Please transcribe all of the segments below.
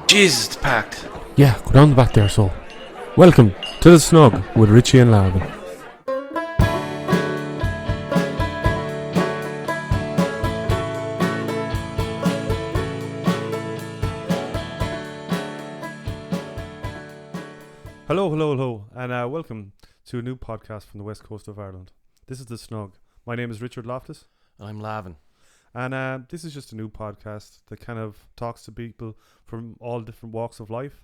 Jesus, it's packed. Yeah, go down the back there, so. Welcome to the Shnug with Richie and Lavin. Hello, and welcome to a new podcast from the west coast of Ireland. This is the Shnug. My name is Richard Loftus. I'm Lavin. And this is just a new podcast that kind of talks to people from all different walks of life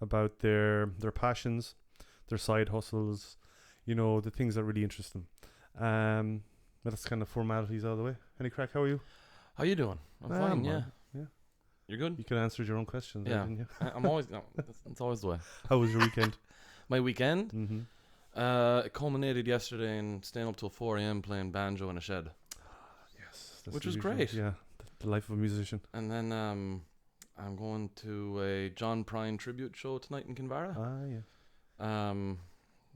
about their passions, their side hustles, you know, the things that really interest them. That's kind of formalities out of the way. Any crack? How are you? How you doing? I'm fine, yeah. Yeah. You're good? You can answer your own questions, Yeah. didn't you? I'm always, no, that's always the way. How was your weekend? My weekend? Mm-hmm. It culminated yesterday in staying up till 4 a.m. playing banjo in a shed. Yes. Which was great. Yeah, the life of a musician. And then I'm going to a John Prine tribute show tonight in Kinvara. Yeah.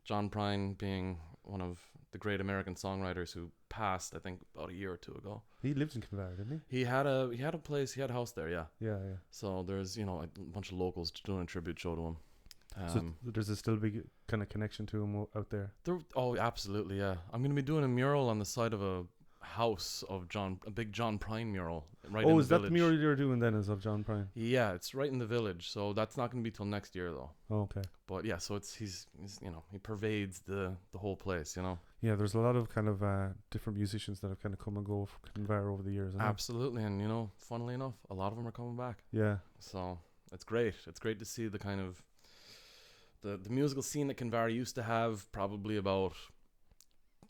John Prine being one of the great American songwriters who passed, I think, about a year or two ago. He lived in Kinvara, didn't He had a place, he had a house there, yeah. he? Yeah. So there's, a bunch of locals doing a tribute show to him. So there's a still big kind of connection to him out there. Oh, absolutely, yeah. I'm going to be doing a mural on the side of a house of a big John Prine mural right in the village. Oh, is that the mural you're doing then, is of John Prine? Yeah, it's right in the village, so that's not going to be till next year though. Oh, okay. But yeah, so he's he pervades the whole place, Yeah, there's a lot of kind of different musicians that have kind of come and go from Kinvara over the years. Absolutely, and funnily enough, a lot of them are coming back. Yeah. So it's great. It's great to see the kind of the musical scene that Kinvara used to have probably about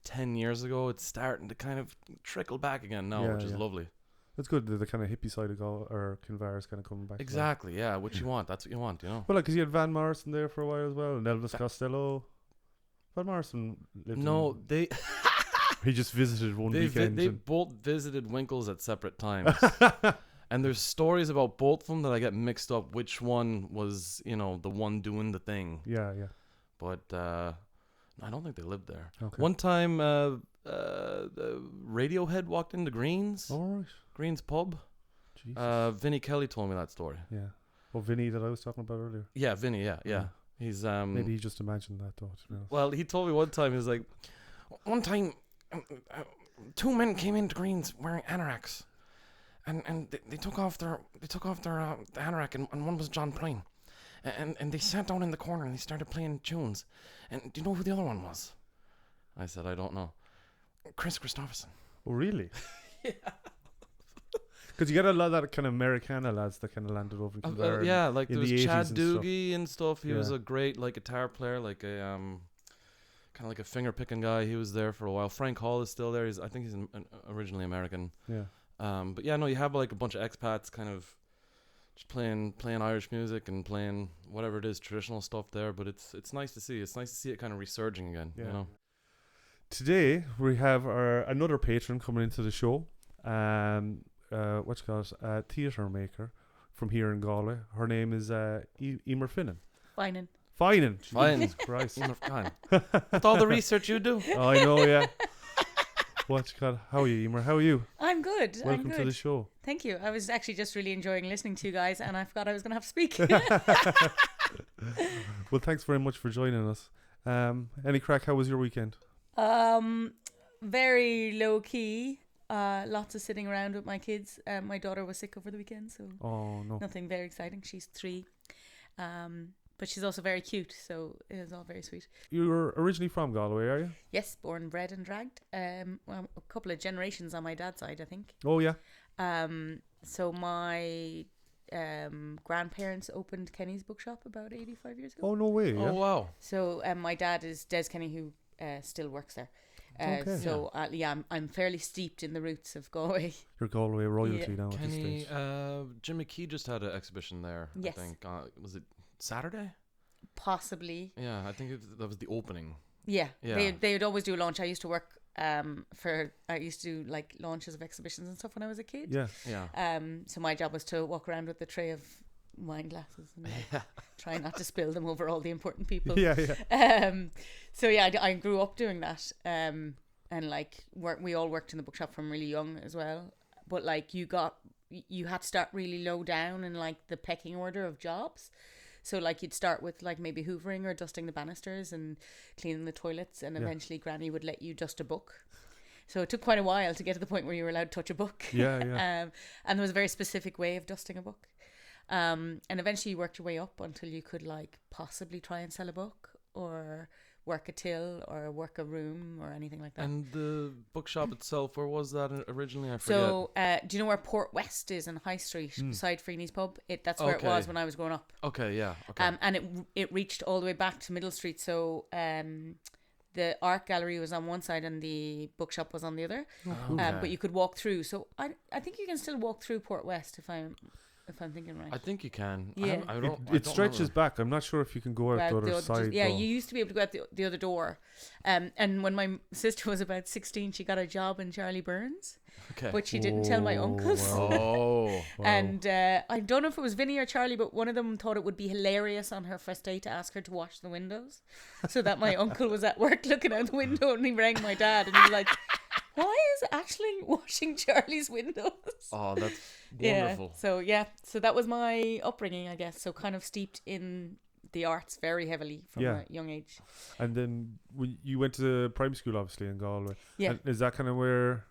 10 years ago. It's starting to kind of trickle back again now, which is lovely. That's good. The kind of hippie side of Kinvara is kind of coming back. Exactly, yeah. What you want, that's what you want, Well, like, because you had Van Morrison there for a while as well, and Elvis Costello. Van Morrison lived he just visited one weekend. They both visited Winkles at separate times. And there's stories about both of them that I get mixed up which one was, the one doing the thing. Yeah. But I don't think they lived there. Okay. One time, the Radiohead walked into Green's. All right. Green's pub. Jesus. Vinnie Kelly told me that story. Yeah. Well, Vinny that I was talking about earlier. Yeah, Vinny. Yeah. He's maybe he just imagined that though. Well, he told me one time, he was like, one time, two men came into Green's wearing anoraks. And they took off their anorak, and one was John Prine, and they sat down in the corner and they started playing tunes. And do you know who the other one was? I said, I don't know. Chris Christopherson. Oh, really? Yeah. Because you get a lot of that kind of Americana lads that kind of landed over in Kinvara. Yeah, like there was Chad Doogie and stuff. He was Yeah. a great guitar player, like a kind of like a finger picking guy. He was there for a while. Frank Hall is still there. I think he's originally American. Yeah. But yeah, no, you have like a bunch of expats kind of just playing Irish music and playing whatever it is, traditional stuff there. But it's nice to see. It's nice to see it kind of resurging again. Yeah. Today we have another patron coming into the show. Theatre maker from here in Galway. Her name is Eimear Finan. Finan. Jesus Christ. With all the research you do. Oh, I know, yeah. How are you, Eimear? How are you? I'm good. Welcome to the show. Thank you. I was actually just really enjoying listening to you guys, and I forgot I was going to have to speak. Well, thanks very much for joining us. Any crack? How was your weekend? Very low key. Lots of sitting around with my kids. My daughter was sick over the weekend, so nothing very exciting. She's 3. But she's also very cute, so it was all very sweet. You're originally from Galway, are you? Yes, born, bred and dragged. Well, a couple of generations on my dad's side, I think. Oh, yeah. So my grandparents opened Kenny's bookshop about 85 years ago. Oh, no way. Yeah. Oh, wow. So my dad is Des Kenny, who still works there. Okay. So I'm fairly steeped in the roots of Galway. You're Galway royalty now at this Kenny, stage. Jim McKee just had an exhibition there. Yes. I think was it Saturday? Possibly. Yeah, I think that was the opening. Yeah. They would always do a launch. I used to work I used to do like launches of exhibitions and stuff when I was a kid. Yeah. So my job was to walk around with a tray of wine glasses and try not to spill them over all the important people. So yeah, I grew up doing that. And like we all worked in the bookshop from really young as well. But like you got you had to start really low down in like the pecking order of jobs. So like you'd start with like maybe hoovering or dusting the banisters and cleaning the toilets, and eventually Granny would let you dust a book. So it took quite a while to get to the point where you were allowed to touch a book. And there was a very specific way of dusting a book. And eventually you worked your way up until you could like possibly try and sell a book or work a till or work a room or anything like that. And the bookshop itself, where was that originally? I forget. So do you know where Port West is in High Street beside Freeney's pub? That's where it was when I was growing up. Okay, yeah. Okay. And it reached all the way back to Middle Street. So the art gallery was on one side and the bookshop was on the other. But you could walk through. So I think you can still walk through Port West if I'm thinking right. I think you can. Yeah. It stretches back. I'm not sure if you can go out the other side. Yeah, you used to be able to go out the other door. And when my sister was about 16, she got a job in Charlie Burns. Okay. But she didn't tell my uncles. Wow. And I don't know if it was Vinny or Charlie, but one of them thought it would be hilarious on her first day to ask her to wash the windows. So that my uncle was at work looking out the window and he rang my dad and he was like, why is Ashley washing Charlie's windows? Oh, that's wonderful. So that was my upbringing, I guess. So kind of steeped in the arts very heavily from a young age. And then you went to primary school, obviously, in Galway. Yeah. And is that kind of where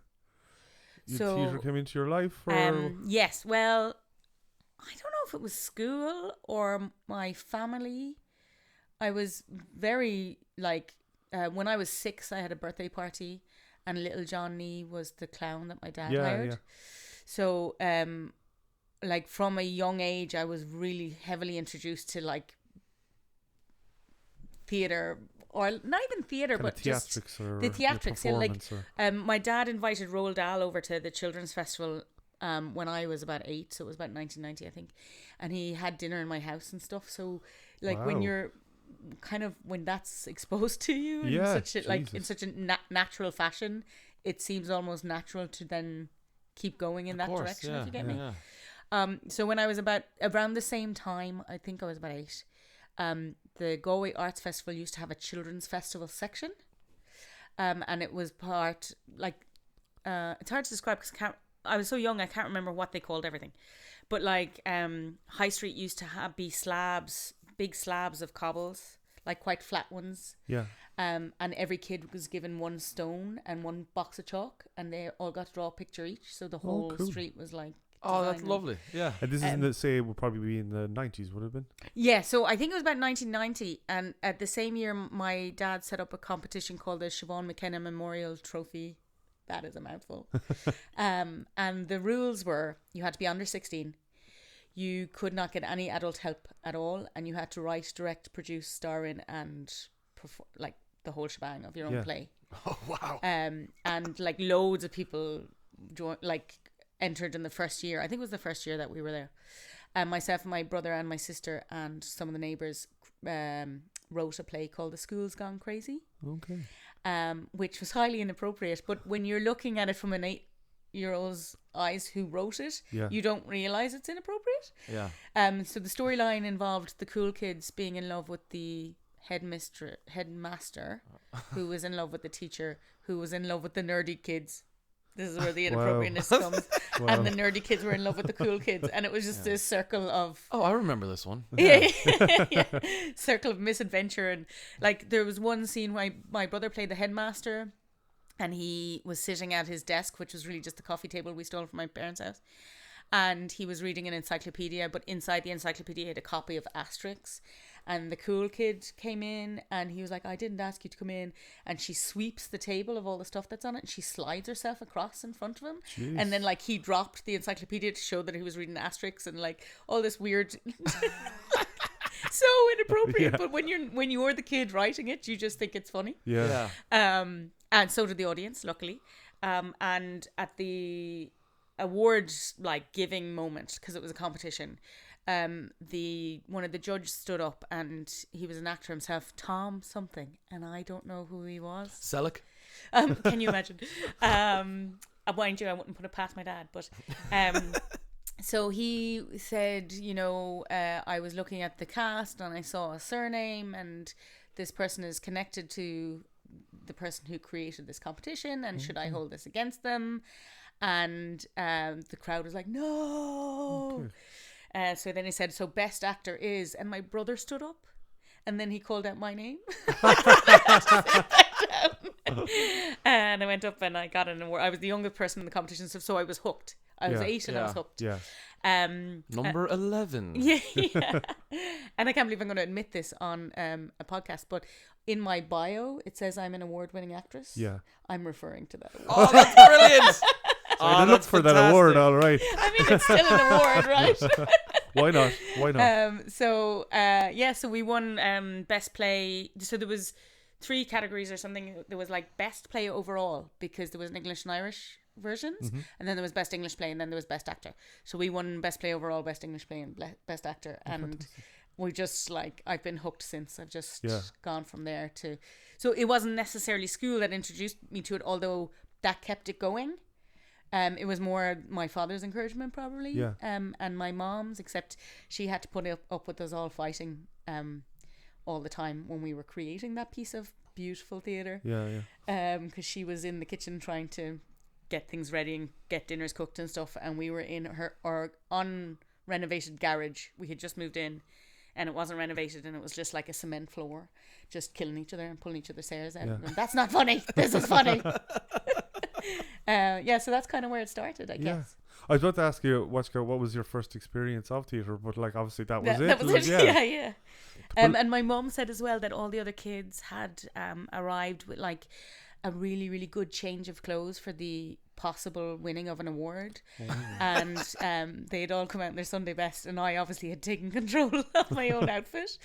theatre came into your life? Or? Yes. Well, I don't know if it was school or my family. I was very, like, when I was 6, I had a birthday party. And little Johnny was the clown that my dad hired. Yeah. So, like from a young age, I was really heavily introduced to like theatre, or not even theatre, but just the theatrics. Yeah, like my dad invited Roald Dahl over to the Children's Festival when I was about 8, so it was about 1990, I think, and he had dinner in my house and stuff. So, like when you're kind of when that's exposed to you in such a natural fashion, it seems almost natural to then keep going in that direction. If you get me. So when I was about around the same time, I think I was about 8, the Galway Arts Festival used to have a children's festival section, and it was part like it's hard to describe because I was so young, I can't remember what they called everything, but like High Street used to be slabs, big slabs of cobbles, like quite flat ones. Yeah. And every kid was given one stone and one box of chalk, and they all got to draw a picture each. So the whole street was like. Oh, that's lovely. Yeah. And this isn't say it would probably be in the 90s, would it have been? Yeah. So I think it was about 1990, and at the same year, my dad set up a competition called the Siobhan McKenna Memorial Trophy. That is a mouthful. And the rules were you had to be under 16. You could not get any adult help at all, and you had to write, direct, produce, star in, and perform, like the whole shebang of your own play. Oh wow! And like loads of people entered in the first year. I think it was the first year that we were there. Myself and my brother and my sister and some of the neighbours wrote a play called The School's Gone Crazy. Okay. Which was highly inappropriate, but when you're looking at it from an 8-year-old's eyes who wrote it, you don't realise it's inappropriate. Yeah. So the storyline involved the cool kids being in love with the headmaster, who was in love with the teacher, who was in love with the nerdy kids. This is where the inappropriateness comes. Wow. And the nerdy kids were in love with the cool kids, and it was just this circle of. Oh, I remember this one. Yeah. Circle of misadventure, and like there was one scene where my brother played the headmaster. And he was sitting at his desk, which was really just the coffee table we stole from my parents' house. And he was reading an encyclopedia, but inside the encyclopedia he had a copy of Asterix. And the cool kid came in and he was like, I didn't ask you to come in. And she sweeps the table of all the stuff that's on it and she slides herself across in front of him. Jeez. And then like he dropped the encyclopedia to show that he was reading Asterix and like all this weird... so inappropriate. But when you're the kid writing it, you just think it's funny. Yeah. And so did the audience, luckily. And at the awards like giving moment, because it was a competition, one of the judges stood up and he was an actor himself, Tom something, and I don't know who he was. Selleck. Can you imagine? Mind you, I wouldn't put it past my dad, but so he said, I was looking at the cast and I saw a surname and this person is connected to the person who created this competition and should I hold this against them? And the crowd was like, no. Okay. So then he said, so best actor is, and my brother stood up. And then he called out my name. And I went up and I got an award. I was the youngest person in the competition, so I was hooked. I was 8 and I was hooked. Yeah. Number 11. Yeah. And I can't believe I'm going to admit this on a podcast, but in my bio, it says I'm an award-winning actress. Yeah. I'm referring to that award. Oh, that's brilliant. So I look for that award, all right. I mean, it's still an award, right? Why not? So we won best play. So there was 3 categories or something. There was like best play overall, because there was an English and Irish versions, and then there was best English play, and then there was best actor. So we won best play overall, best English play, and best actor. And we just I've been hooked since. I've just gone from there to. So it wasn't necessarily school that introduced me to it, although that kept it going. It was more my father's encouragement probably, and my mom's, except she had to put up with us all fighting all the time when we were creating that piece of beautiful theatre. Because she was in the kitchen trying to get things ready and get dinners cooked and stuff, and we were in our unrenovated garage. We had just moved in, and it wasn't renovated, and it was just like a cement floor, just killing each other and pulling each other's hairs out. And that's not funny. This is funny. So that's kind of where it started, I guess. I was about to ask you, what was your first experience of theatre, but obviously that was it. That was it. Yeah. And my mum said as well that all the other kids had arrived with a really, really good change of clothes for the possible winning of an award. And they'd all come out in their Sunday best, and I obviously had taken control of my own outfit.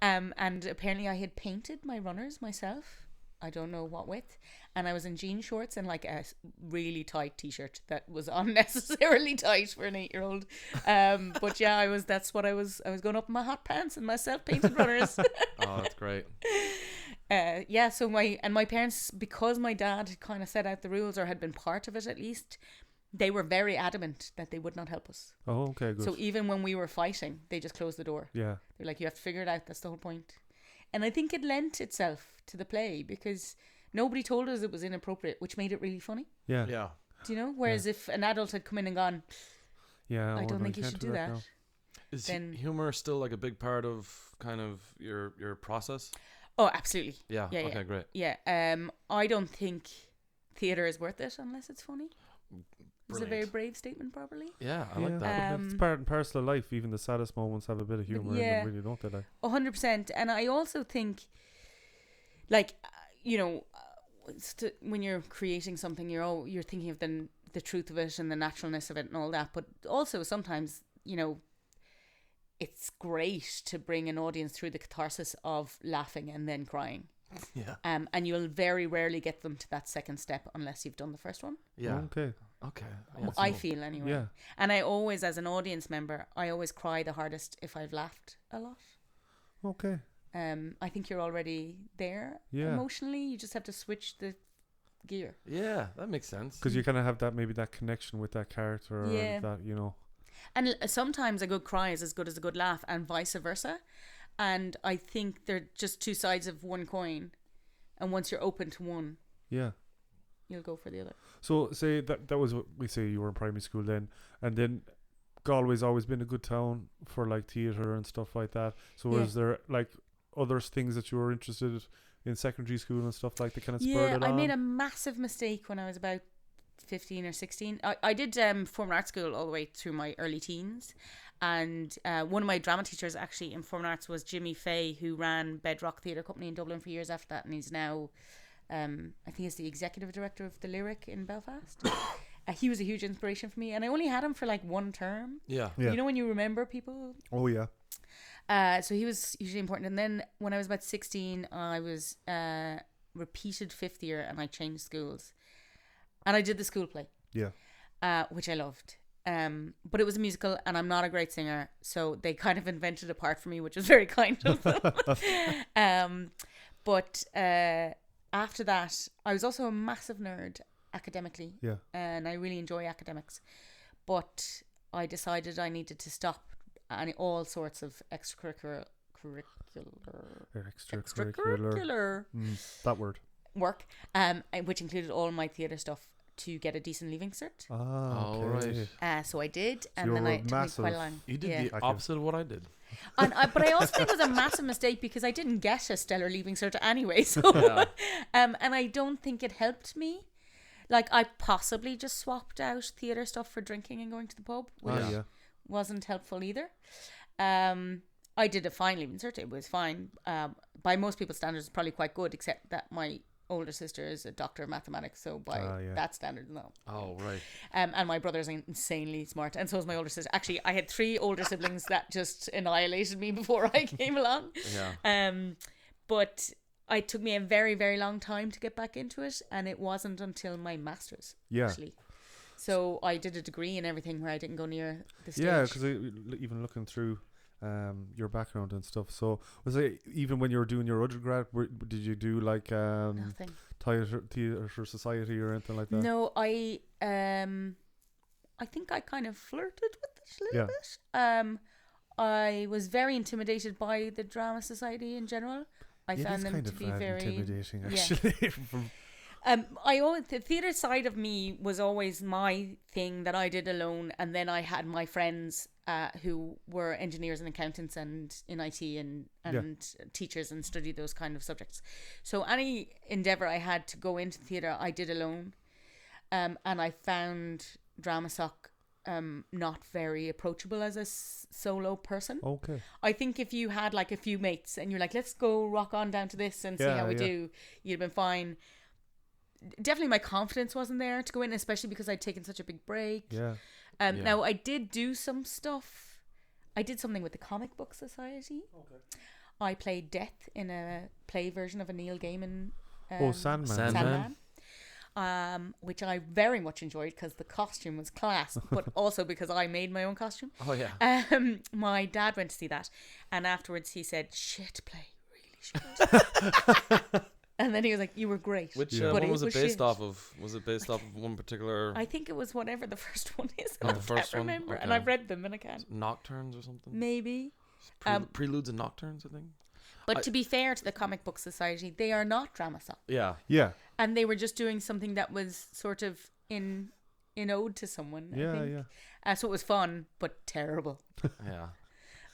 And apparently I had painted my runners myself. I don't know what with, and I was in jean shorts and a really tight t-shirt that was unnecessarily tight for an 8-year-old. But yeah, that's what I was going up in my hot pants and my self-painted runners. Oh, that's great. So my parents, because my dad had kind of set out the rules, or had been part of it at least, they were very adamant that they would not help us. Oh, okay, good. So even when we were fighting, they just closed the door. Yeah. They're like, you have to figure it out, that's the whole point. And I think it lent itself to the play because nobody told us it was inappropriate, which made it really funny. Yeah. Do you know? Whereas if an adult had come in and gone, I don't think you should do that. Is humor still a big part of kind of your process? Oh, absolutely. Yeah. Okay, great. Yeah. I don't think theatre is worth it unless it's funny. It's a very brave statement, probably. Yeah, I like that. It's part and parcel of life. Even the saddest moments have a bit of humour in them, really, don't they? 100%. And I also think, when you're creating something, you're thinking of the truth of it and the naturalness of it and all that. But also sometimes, it's great to bring an audience through the catharsis of laughing and then crying. Yeah. And you'll very rarely get them to that second step unless you've done the first one. Yeah. Okay. I feel anyway. Yeah. And I always, as an audience member, I always cry the hardest if I've laughed a lot. Okay. I think you're already there emotionally. You just have to switch the gear. Yeah, that makes sense. Because you kind of have that connection with that character, or that. And sometimes a good cry is as good as a good laugh, and vice versa. And I think they're just two sides of one coin. And once you're open to one, you'll go for the other. So say that was what we say, you were in primary school then, and then Galway's always been a good town for theatre and stuff like that. So was there other things that you were interested in secondary school and stuff that kind of spurred it on? I made a massive mistake when I was about 15 or 16. I did performing arts school all the way through my early teens. And one of my drama teachers actually in performing arts was Jimmy Fay, who ran Bedrock Theatre Company in Dublin for years after that, and he's now I think he's the executive director of the Lyric in Belfast. He was a huge inspiration for me, and I only had him for one term. Yeah. You know when you remember people? Oh yeah. So he was hugely important. And then when I was about 16, I was repeated 5th year, and I changed schools, and I did the school play. Yeah. Which I loved. But it was a musical, and I'm not a great singer, so they kind of invented a part for me, which was very kind of them. But after that, I was also a massive nerd academically, and I really enjoy academics. But I decided I needed to stop all sorts of extracurricular that word work, which included all my theatre stuff, to get a decent leaving cert. Ah, okay. right. So I did, So and then you're I took me massive. quite a long. You did yeah. the opposite of what I did. But I also think it was a massive mistake because I didn't get a stellar leaving cert anyway. So, Yeah. and I don't think it helped me. Like, I possibly just swapped out theatre stuff for drinking and going to the pub, which wasn't helpful either. I did a fine leaving cert. It was fine. By most people's standards, it's probably quite good, except that my older sister is a doctor of mathematics, so by that standard, no. Oh, right. And my brother's insanely smart, and so is my older sister. Actually, I had 3 older siblings that just annihilated me before I came along. Yeah. But it took me a very, very long time to get back into it, and it wasn't until my master's, actually. So I did a degree and everything where I didn't go near the stage. Yeah, because even looking through your background and stuff. So was it even when you were doing your undergrad? Did you do like Nothing. theatre society or anything like that? No, I think I kind of flirted with it a little bit. I was very intimidated by the drama society in general. I found them to be very intimidating, actually. The theatre side of me was always my thing that I did alone, and then I had my friends who were engineers and accountants and in IT and teachers and studied those kind of subjects. So any endeavour I had to go into theatre, I did alone, and I found drama soc not very approachable as a solo person. Okay. I think if you had like a few mates and you're like, let's go rock on down to this and see how we do, you'd have been fine. Definitely my confidence wasn't there to go in, especially because I'd taken such a big break. Now I did do some stuff. I did something with the Comic Book Society. Okay. I played Death in a play version of a Neil Gaiman Sandman. Which I very much enjoyed because the costume was class, but also because I made my own costume. Oh yeah. My dad went to see that, and afterwards he said, "Shit play, really shit." And then he was like, "You were great." Which one was it based off of? Was it based off of one particular? I think it was whatever the first one is. Oh, I the first can't one. remember, Okay. and I've read them and I can't. Nocturnes or something. Maybe. Preludes and Nocturnes, I think. But to be fair to the Comic Book Society, they are not drama soc. Yeah. Yeah. And they were just doing something that was sort of in ode to someone. I think. So it was fun, but terrible. Yeah.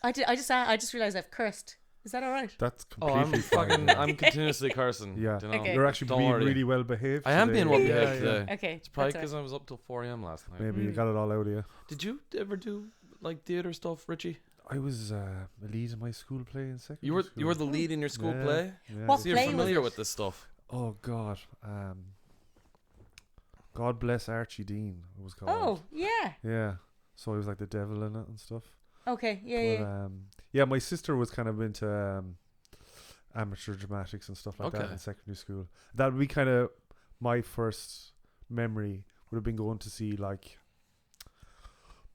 I just realized I've cursed. Is that all right? That's completely fine. I'm continuously cursing. Yeah. You know? Okay. You're actually Don't being worry. really well behaved. I am today. being well behaved today. Okay. It's probably that's because I was up till 4 a.m. last night. Maybe you got it all out of you. Did you ever do like theatre stuff, Richie? I was a lead in my school play in secondary school. You were the lead in your school play? Yeah. What So you're play was familiar it? with this stuff. Oh God. God Bless Archie Dean. It was called. Oh, yeah. Yeah. So I was like the devil in it and stuff. Okay, My sister was kind of into amateur dramatics and stuff like that in secondary school. That would be kind of my first memory. Would have been going to see like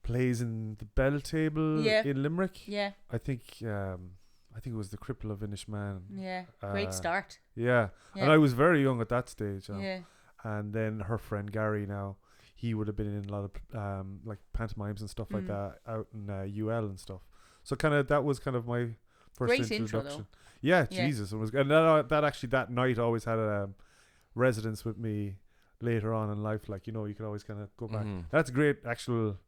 plays in the Bell Table in Limerick. Yeah. I think it was The Cripple of Inishmaan. Yeah. Great start. Yeah. Yeah. And I was very young at that stage. Yeah. And then her friend Gary now, he would have been in a lot of like pantomimes and stuff like that out in UL and stuff. So that was kind of my first Great introduction. intro, though. Yeah, Jesus, it was. And that night always had a residence with me later on in life. Like, you know, you could always kind of go back. That's great actual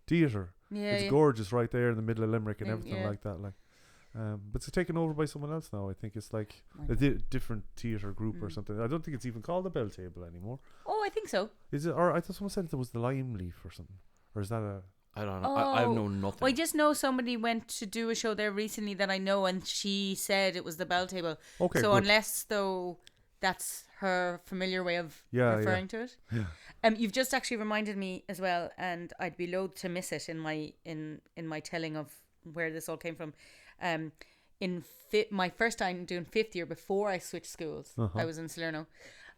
theatre. Yeah. It's gorgeous right there in the middle of Limerick and everything like that. Like, but it's taken over by someone else now. I think it's like a different theatre group or something. I don't think it's even called the Bell Table anymore. Oh, I think so. Is it? Or I thought someone said it was the Lime Leaf or something. Or is that a? I don't know. I know nothing. Well, I just know somebody went to do a show there recently that I know, and she said it was the Bell Table. Okay. So good. unless though that's her familiar way of referring to it. Yeah. You've just actually reminded me as well, and I'd be loath to miss it in my telling of where this all came from. My first time doing 5th year before I switched schools, I was in Salerno,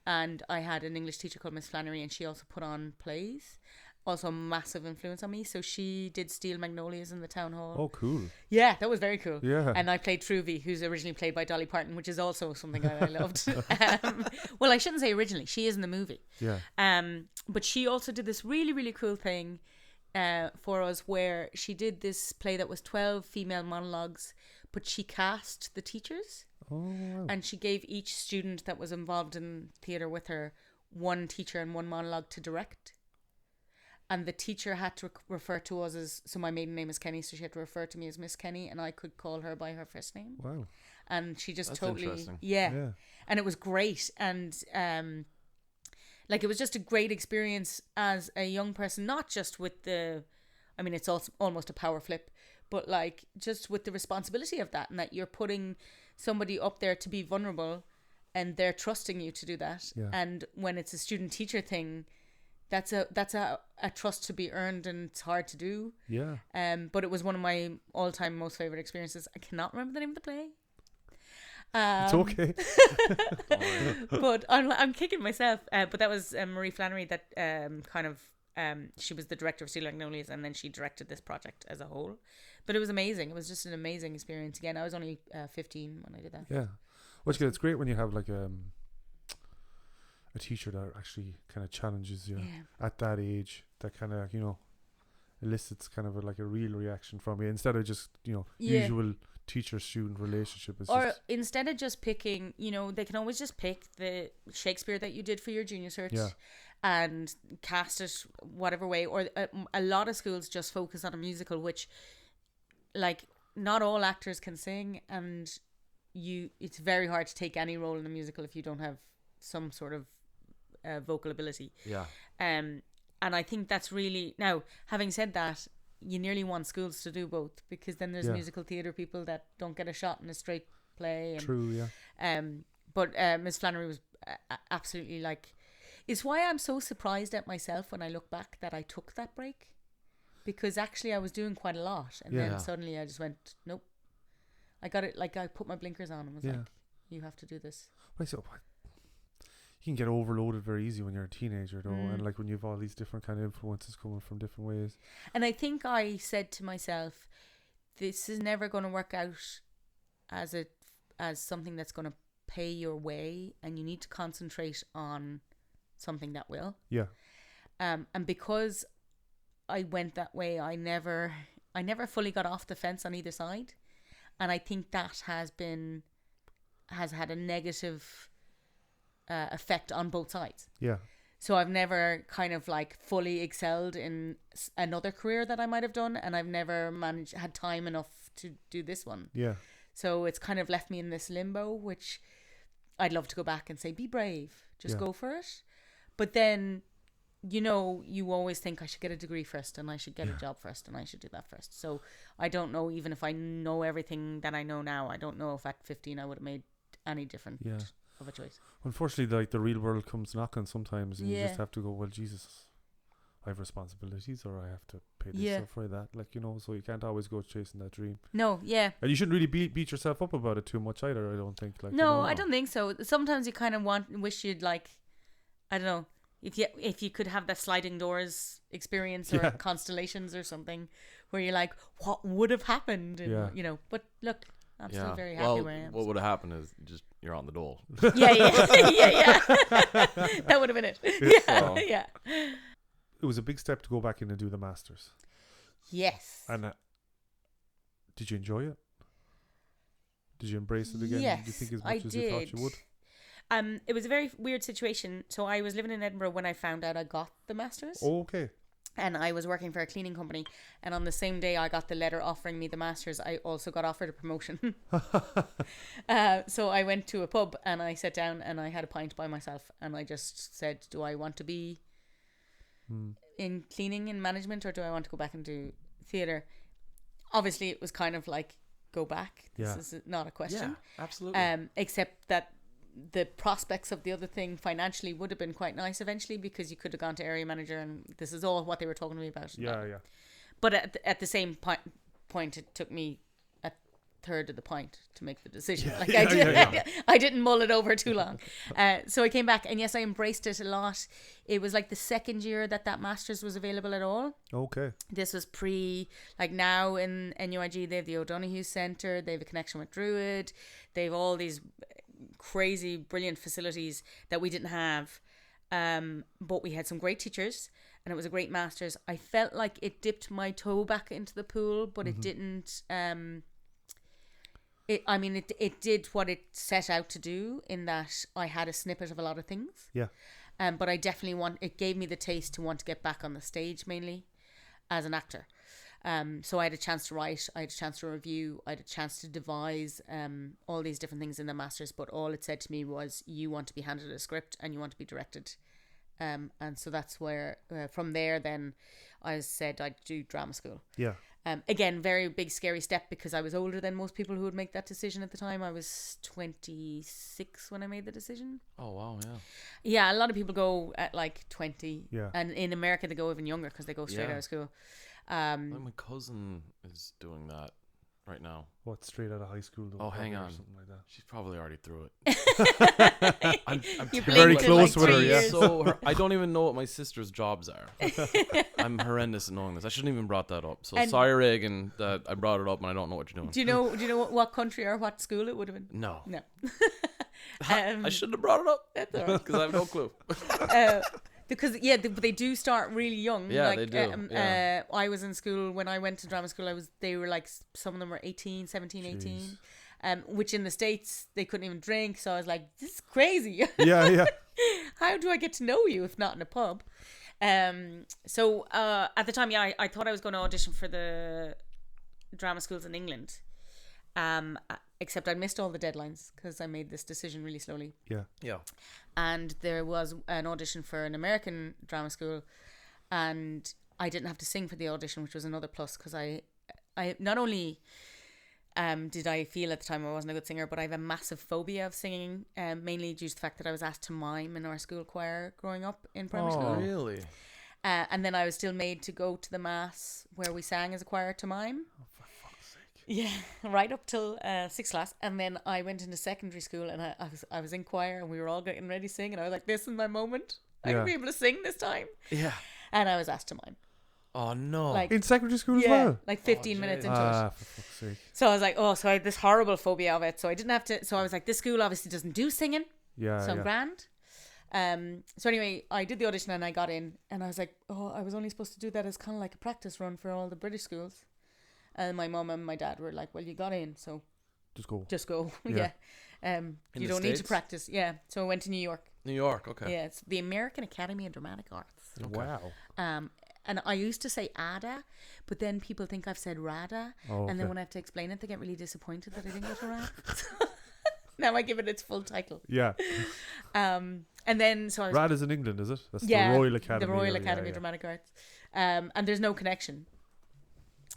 and I had an English teacher called Miss Flannery, and she also put on plays. Also a massive influence on me. So she did Steel Magnolias in the town hall. Oh, cool. Yeah, that was very cool. Yeah. And I played Truvy, who's originally played by Dolly Parton, which is also something I loved. Well, I shouldn't say originally. She is in the movie. Yeah. But she also did this really, really cool thing for us where she did this play that was 12 female monologues, but she cast the teachers. Oh, wow. And she gave each student that was involved in theatre with her one teacher and one monologue to direct. And the teacher had to refer to us as, so my maiden name is Kenny, so she had to refer to me as Miss Kenny, and I could call her by her first name. Wow. And she just That's totally, interesting. yeah. And it was great. And like, it was just a great experience as a young person, not just with it's also almost a power flip, but like just with the responsibility of that, and that you're putting somebody up there to be vulnerable and they're trusting you to do that. Yeah. And when it's a student teacher thing, that's a trust to be earned, and it's hard to do. Yeah. But it was one of my all-time most favorite experiences. I cannot remember the name of the play. It's okay. But I'm kicking myself. But that was Marie Flannery that she was the director of Sea Magnolias, and then she directed this project as a whole. But it was amazing. It was just an amazing experience. Again, I was only 15 when I did that. Yeah. Which it's great when you have like a teacher that actually kind of challenges you at that age, that kind of, elicits kind of like a real reaction from you, instead of just, usual teacher-student relationship. Or instead of just picking, they can always just pick the Shakespeare that you did for your junior cert and cast it whatever way. Or a lot of schools just focus on a musical, which, like, not all actors can sing, and it's very hard to take any role in a musical if you don't have some sort of vocal ability. Yeah. And I think that's really, now, having said that, you nearly want schools to do both, because then there's musical theatre people that don't get a shot in a straight play. And, true, yeah. But Miss Flannery was absolutely like, it's why I'm so surprised at myself when I look back that I took that break, because actually I was doing quite a lot, and then suddenly I just went, nope. I got it, like, I put my blinkers on and was like, you have to do this. Wait, so you can get overloaded very easy when you're a teenager, though, and like when you have all these different kind of influences coming from different ways. And I think I said to myself, this is never going to work out as something that's going to pay your way, and you need to concentrate on something that will. Yeah. And because I went that way, I never fully got off the fence on either side, and I think that has had a negative effect on both sides. Yeah. So I've never kind of like fully excelled in another career that I might have done, and I've never had time enough to do this one. Yeah. So it's kind of left me in this limbo, which I'd love to go back and say, be brave, just go for it. But then, you always think I should get a degree first, and I should get a job first, and I should do that first. So I don't know, even if I know everything that I know now, I don't know if at 15 I would have made any different of a choice. Unfortunately, like, the real world comes knocking sometimes, and you just have to go, well, Jesus, I have responsibilities, or I have to pay this or that, like, so you can't always go chasing that dream. No, and you shouldn't really beat yourself up about it too much either, I don't think. Like, no, I don't think so. Sometimes you kind of wish you'd, like, I don't know, if you could have that sliding doors experience, or constellations or something, where you're like, what would have happened? And, but look, I'm still very happy where I am. What would have happened is just you're on the dole. Yeah. That would have been it. Yeah. It was a big step to go back in and do the Masters. Yes. And did you enjoy it? Did you embrace it again? Yes, did you think as much as you thought you would? It was a very weird situation. So I was living in Edinburgh when I found out I got the Masters. Oh, okay. And I was working for a cleaning company, and on the same day I got the letter offering me the Masters, I also got offered a promotion. So I went to a pub and I sat down and I had a pint by myself, and I just said, do I want to be in cleaning and management, or do I want to go back and do theatre? Obviously it was kind of like, go back. This is not a question. Yeah, absolutely. Except that the prospects of the other thing financially would have been quite nice eventually, because you could have gone to area manager, and this is all what they were talking to me about. Yeah. But at the same point, it took me a third of the pint to make the decision. I didn't mull it over too long. So I came back, and yes, I embraced it a lot. It was like the second year that Masters was available at all. Okay. This was now in NUIG, they have the O'Donoghue Centre, they have a connection with Druid, they have all these crazy brilliant facilities that we didn't have, but we had some great teachers, and it was a great Masters. I felt like it dipped my toe back into the pool, but it didn't. It did what it set out to do, in that I had a snippet of a lot of things. Yeah. But I definitely it gave me the taste to want to get back on the stage mainly as an actor. So I had a chance to write, I had a chance to review, I had a chance to devise all these different things in the masters, but all it said to me was, you want to be handed a script and you want to be directed. And so that's where from there then I said I'd do drama school. Yeah. Again, very big scary step because I was older than most people who would make that decision at the time. I was 26 when I made the decision. Oh wow, yeah. Yeah, a lot of people go at like 20. Yeah. And in America they go even younger because they go straight out of school. My cousin is doing that right now. What, straight out of high school? Oh, hang on. Or something like that. She's probably already through it. I'm very close with her, yeah. I don't even know what my sister's jobs are. I'm horrendous at knowing this. I shouldn't even brought that up. So sorry, Reagan, that I brought it up and I don't know what you're doing. Do you know what country or what school it would have been? No. I shouldn't have brought it up. That's all right. Because I have no clue. Because they do start really young. Yeah, like, they do. I was in school when I went to drama school. They were like, some of them were 18, 17, Jeez. 18. Which in the States they couldn't even drink. So I was like, this is crazy. Yeah. How do I get to know you if not in a pub? So at the time, I thought I was going to audition for the drama schools in England. Except I missed all the deadlines because I made this decision really slowly. Yeah. And there was an audition for an American drama school, and I didn't have to sing for the audition, which was another plus because I not only did I feel at the time I wasn't a good singer, but I have a massive phobia of singing, mainly due to the fact that I was asked to mime in our school choir growing up in primary school. Really? And then I was still made to go to the mass where we sang as a choir to mime. Yeah, right up till 6th class, and then I went into secondary school, and I was in choir, and we were all getting ready to sing, and I was like, "This is my moment. I can be able to sing this time." Yeah. And I was asked to mime. Oh no! Like in secondary school as well. Like 15 minutes into it. For fuck's sake. So I was like, "Oh," so I had this horrible phobia of it. So I didn't have to. So I was like, "This school obviously doesn't do singing." Yeah. So I'm grand. So anyway, I did the audition and I got in, and I was like, "Oh, I was only supposed to do that as kind of like a practice run for all the British schools." And my mum and my dad were like, "Well, you got in, so just go." Yeah. You don't need to practice. Yeah. So I went to New York. New York, okay. Yeah, it's the American Academy of Dramatic Arts. Okay. Wow. And I used to say ADA, but then people think I've said RADA, and then when I have to explain it, they get really disappointed that I didn't go to RADA. Now I give it its full title. Yeah. And then so I was, RAD is in England, is it? That's the Royal Academy. The Royal Academy of Dramatic Arts. And there's no connection.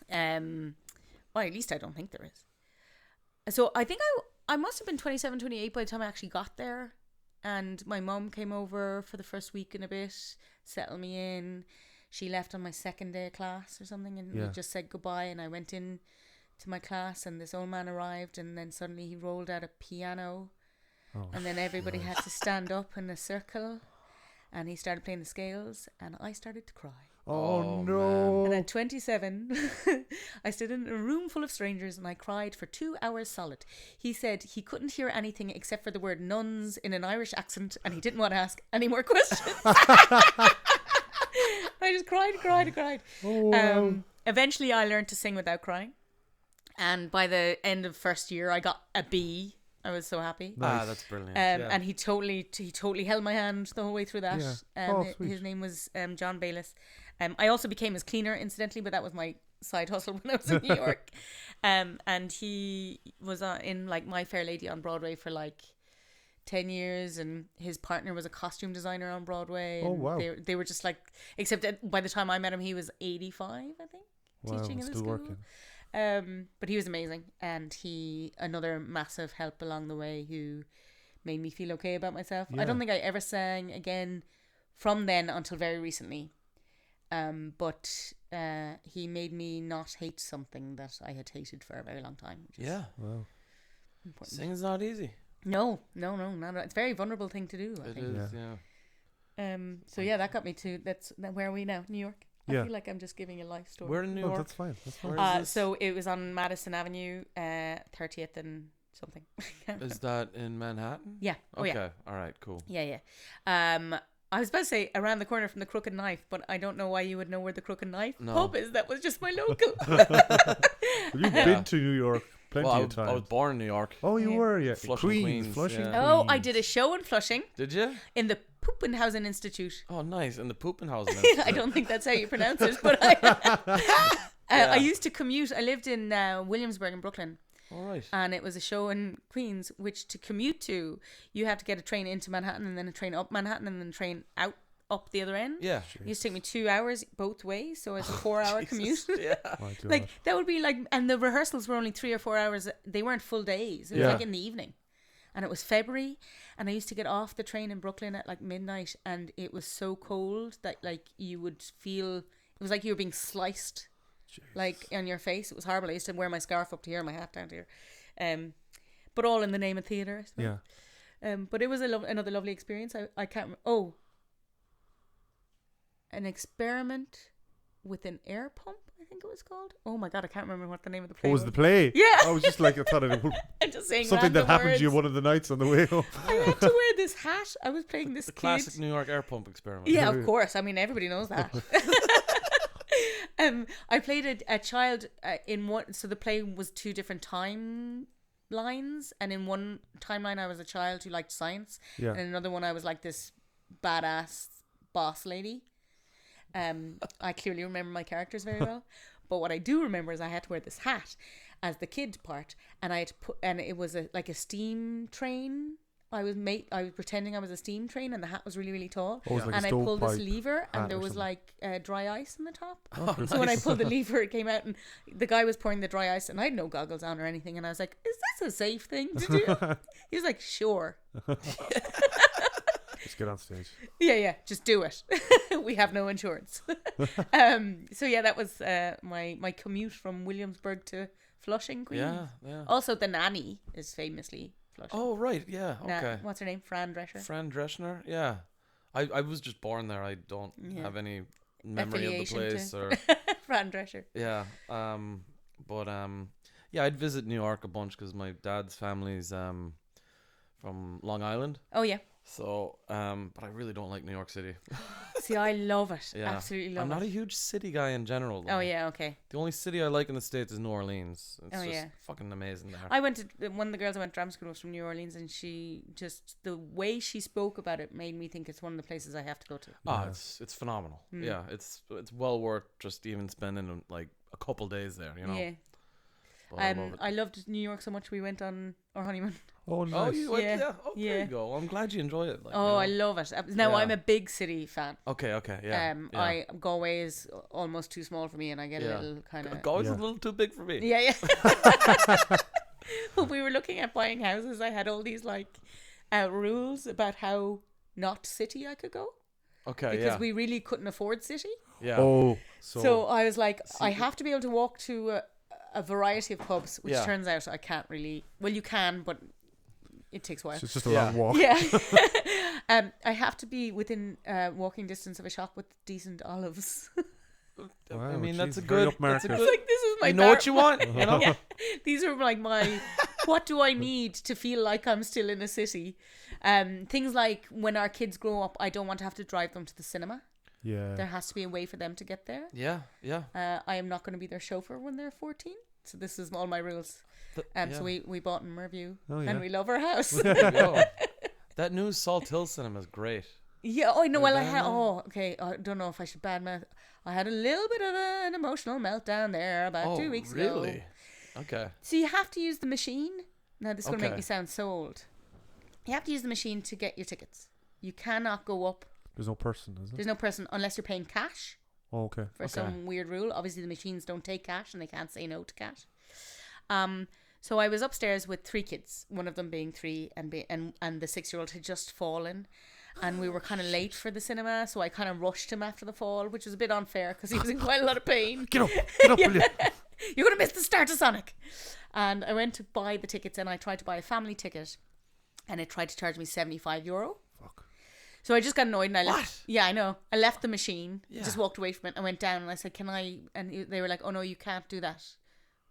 Well, at least I don't think there is. So I think I must have been 27, 28 by the time I actually got there. And my mum came over for the first week and a bit, settled me in. She left on my second day of class or something, and we just said goodbye. And I went in to my class, and this old man arrived, and then suddenly he rolled out a piano. And then everybody had to stand up in a circle, and he started playing the scales, and I started to cry. Oh no. And at 27, I stood in a room full of strangers and I cried for 2 hours solid. He said he couldn't hear anything except for the word nuns in an Irish accent, and he didn't want to ask any more questions. I just cried. Oh, wow. Eventually I learned to sing without crying, and by the end of first year I got a B. I was so happy. Nice. That's brilliant. And he totally held my hand the whole way through that. Yeah. His name was John Bayliss. I also became his cleaner, incidentally, but that was my side hustle when I was in New York. And he was in like My Fair Lady on Broadway for like 10 years, and his partner was a costume designer on Broadway. Oh, wow. They were just like, except that by the time I met him, he was 85, I think, teaching in the school. Working. But he was amazing, and another massive help along the way who made me feel okay about myself. I don't think I ever sang again from then until very recently. But he made me not hate something that I had hated for a very long time. Wow. Important. Singing's not easy. No, not it's a very vulnerable thing to do. I think. It is, yeah. So yeah, that got me to where are we now? New York. I feel like I'm just giving a life story. We're in New York. That's fine. So it was on Madison Avenue, 30th and something. Is that in Manhattan? Yeah. Oh, okay. yeah. All right. Cool. Yeah. I was about to say around the corner from the Crooked Knife, but I don't know why you would know where the Crooked Knife pub is. That was just my local. Have you been to New York? Plenty Well, of times. I was born in New York. Oh, you Yeah. were, yeah. Flushing, Queens, Flushing. yeah. Oh, I Queens. did a show in Flushing Did you? in the Puppenhausen Institute. Oh, nice. In the Puppenhausen. I don't think that's how you pronounce it, but I used to commute. I lived in Williamsburg in Brooklyn. All right. And it was a show in Queens, which to commute to, you have to get a train into Manhattan and then a train up Manhattan and then a train out up the other end. Yeah. It used to take me 2 hours both ways, so it's a 4-hour commute. Yeah. My God. Like that would be like, and the rehearsals were only 3 or 4 hours. They weren't full days. It was Yeah. like in the evening, and it was February, and I used to get off the train in Brooklyn at like midnight, and it was so cold that like you would feel it was like you were being sliced. Like on your face. It was horrible. I used to wear my scarf up to here, my hat down to here. But all in the name of theatre. Yeah. But it was another lovely experience. I can't an experiment with an air pump, I think it was called. Oh my God, I can't remember what the name of the play Was the play? Yeah. I was just like, I thought it was I'm just saying something that random happened to you words. one of the nights on the way home. I had to wear this hat. I was playing this The kid. classic New York air pump experiment. Yeah, of course. I mean, everybody knows that. I played a child in one. So the play was 2 different timelines, and in one timeline I was a child who liked science, Yeah. and in another one I was like this badass boss lady. I clearly remember my characters very well, but what I do remember is I had to wear this hat as the kid part, and I had to and it was like a steam train. I was pretending I was a steam train, and the hat was really, really tall. Oh, it was like and a I pulled this stovepipe lever, hat and there or was something. like dry ice in the top. Oh, So when I nice. pulled the lever, it came out, and the guy was pouring the dry ice, and I had no goggles on or anything, and I was like, "Is this a safe thing to do?" He was like, "Sure, Just get on stage. yeah, just do it. We have no insurance." So yeah, that was my commute from Williamsburg to Flushing, Queens. Yeah, yeah. Also, the nanny is famously Flushing. Oh, right. Yeah. Okay. What's her name? Fran Drescher. Fran Drescher. Yeah. I was just born there. I don't have any memory of the Affiliation place to- or Fran Drescher. yeah. But yeah, I'd visit New York a bunch because my dad's family's from Long Island. Oh yeah. So, but I really don't like New York City. See, I love it. Yeah. Absolutely love I'm not it. a huge city guy in general, though. Oh yeah, okay. The only city I like in the States is New Orleans. It's Oh, just yeah. fucking amazing there. I went to one of the girls I went to drama school was from New Orleans, and she just the way she spoke about it made me think it's one of the places I have to go to. Oh, it's phenomenal. Mm. Yeah, it's well worth just even spending like a couple days there, you know. Yeah. But I love it. I loved New York so much we went on our honeymoon. Oh, nice. Oh, you went, Yeah. yeah. Oh, there Yeah. you go. Well, I'm glad you enjoy it. Like, Oh, I you know. love it. Now Yeah. I'm a big city fan. Okay, yeah. Yeah. Galway is almost too small for me, and I get Yeah. a little kind of Galway's Yeah. a little too big for me. yeah. When we were looking at buying houses, I had all these like rules about how not city I could go Okay, because yeah. we really couldn't afford city. Yeah. Oh, So I was like, I have to be able to walk to a variety of pubs, which Yeah. turns out I can't really. Well, you can, but it takes a while. it's just a Yeah. long walk. Yeah. I have to be within walking distance of a shop with decent olives. I Wow, mean, that's a jeez, very good. That's a upmarket. good. Like, this is my You know what you want, you know. Yeah. These are like my what do I need to feel like I'm still in a city? Things like when our kids grow up, I don't want to have to drive them to the cinema. Yeah. There has to be a way for them to get there. Yeah, yeah. I am not going to be their chauffeur when they're 14. So this is all my rules. Yeah. So we bought in Merview Oh, yeah. and we love our house. There you go. That new Salt Hill cinema is great. Yeah, I know. Well, I had. Banana? Oh, okay. I don't know if I should badmouth. I had a little bit of an emotional meltdown there about 2 weeks ago. really? Okay. So you have to use the machine. Now this is going to make Okay. me sound so old. You have to use the machine to get your tickets. You cannot go up. There's no person, is there? There's no person unless you're paying cash Oh, okay. for some weird rule. Obviously, the machines don't take cash and they can't say no to cash. So I was upstairs with 3 kids, one of them being 3, and the 6-year-old had just fallen. And we were kind of late for the cinema, so I kind of rushed him after the fall, which was a bit unfair because he was in quite a lot of pain. Get up, will you? You're going to miss the start of Sonic. And I went to buy the tickets, and I tried to buy a family ticket, and it tried to charge me €75. Fuck. So I just got annoyed and I left. What? Yeah, I know. I left the machine, Yeah. just walked away from it. I went down and I said, "Can I?" And they were like, "Oh no, you can't do that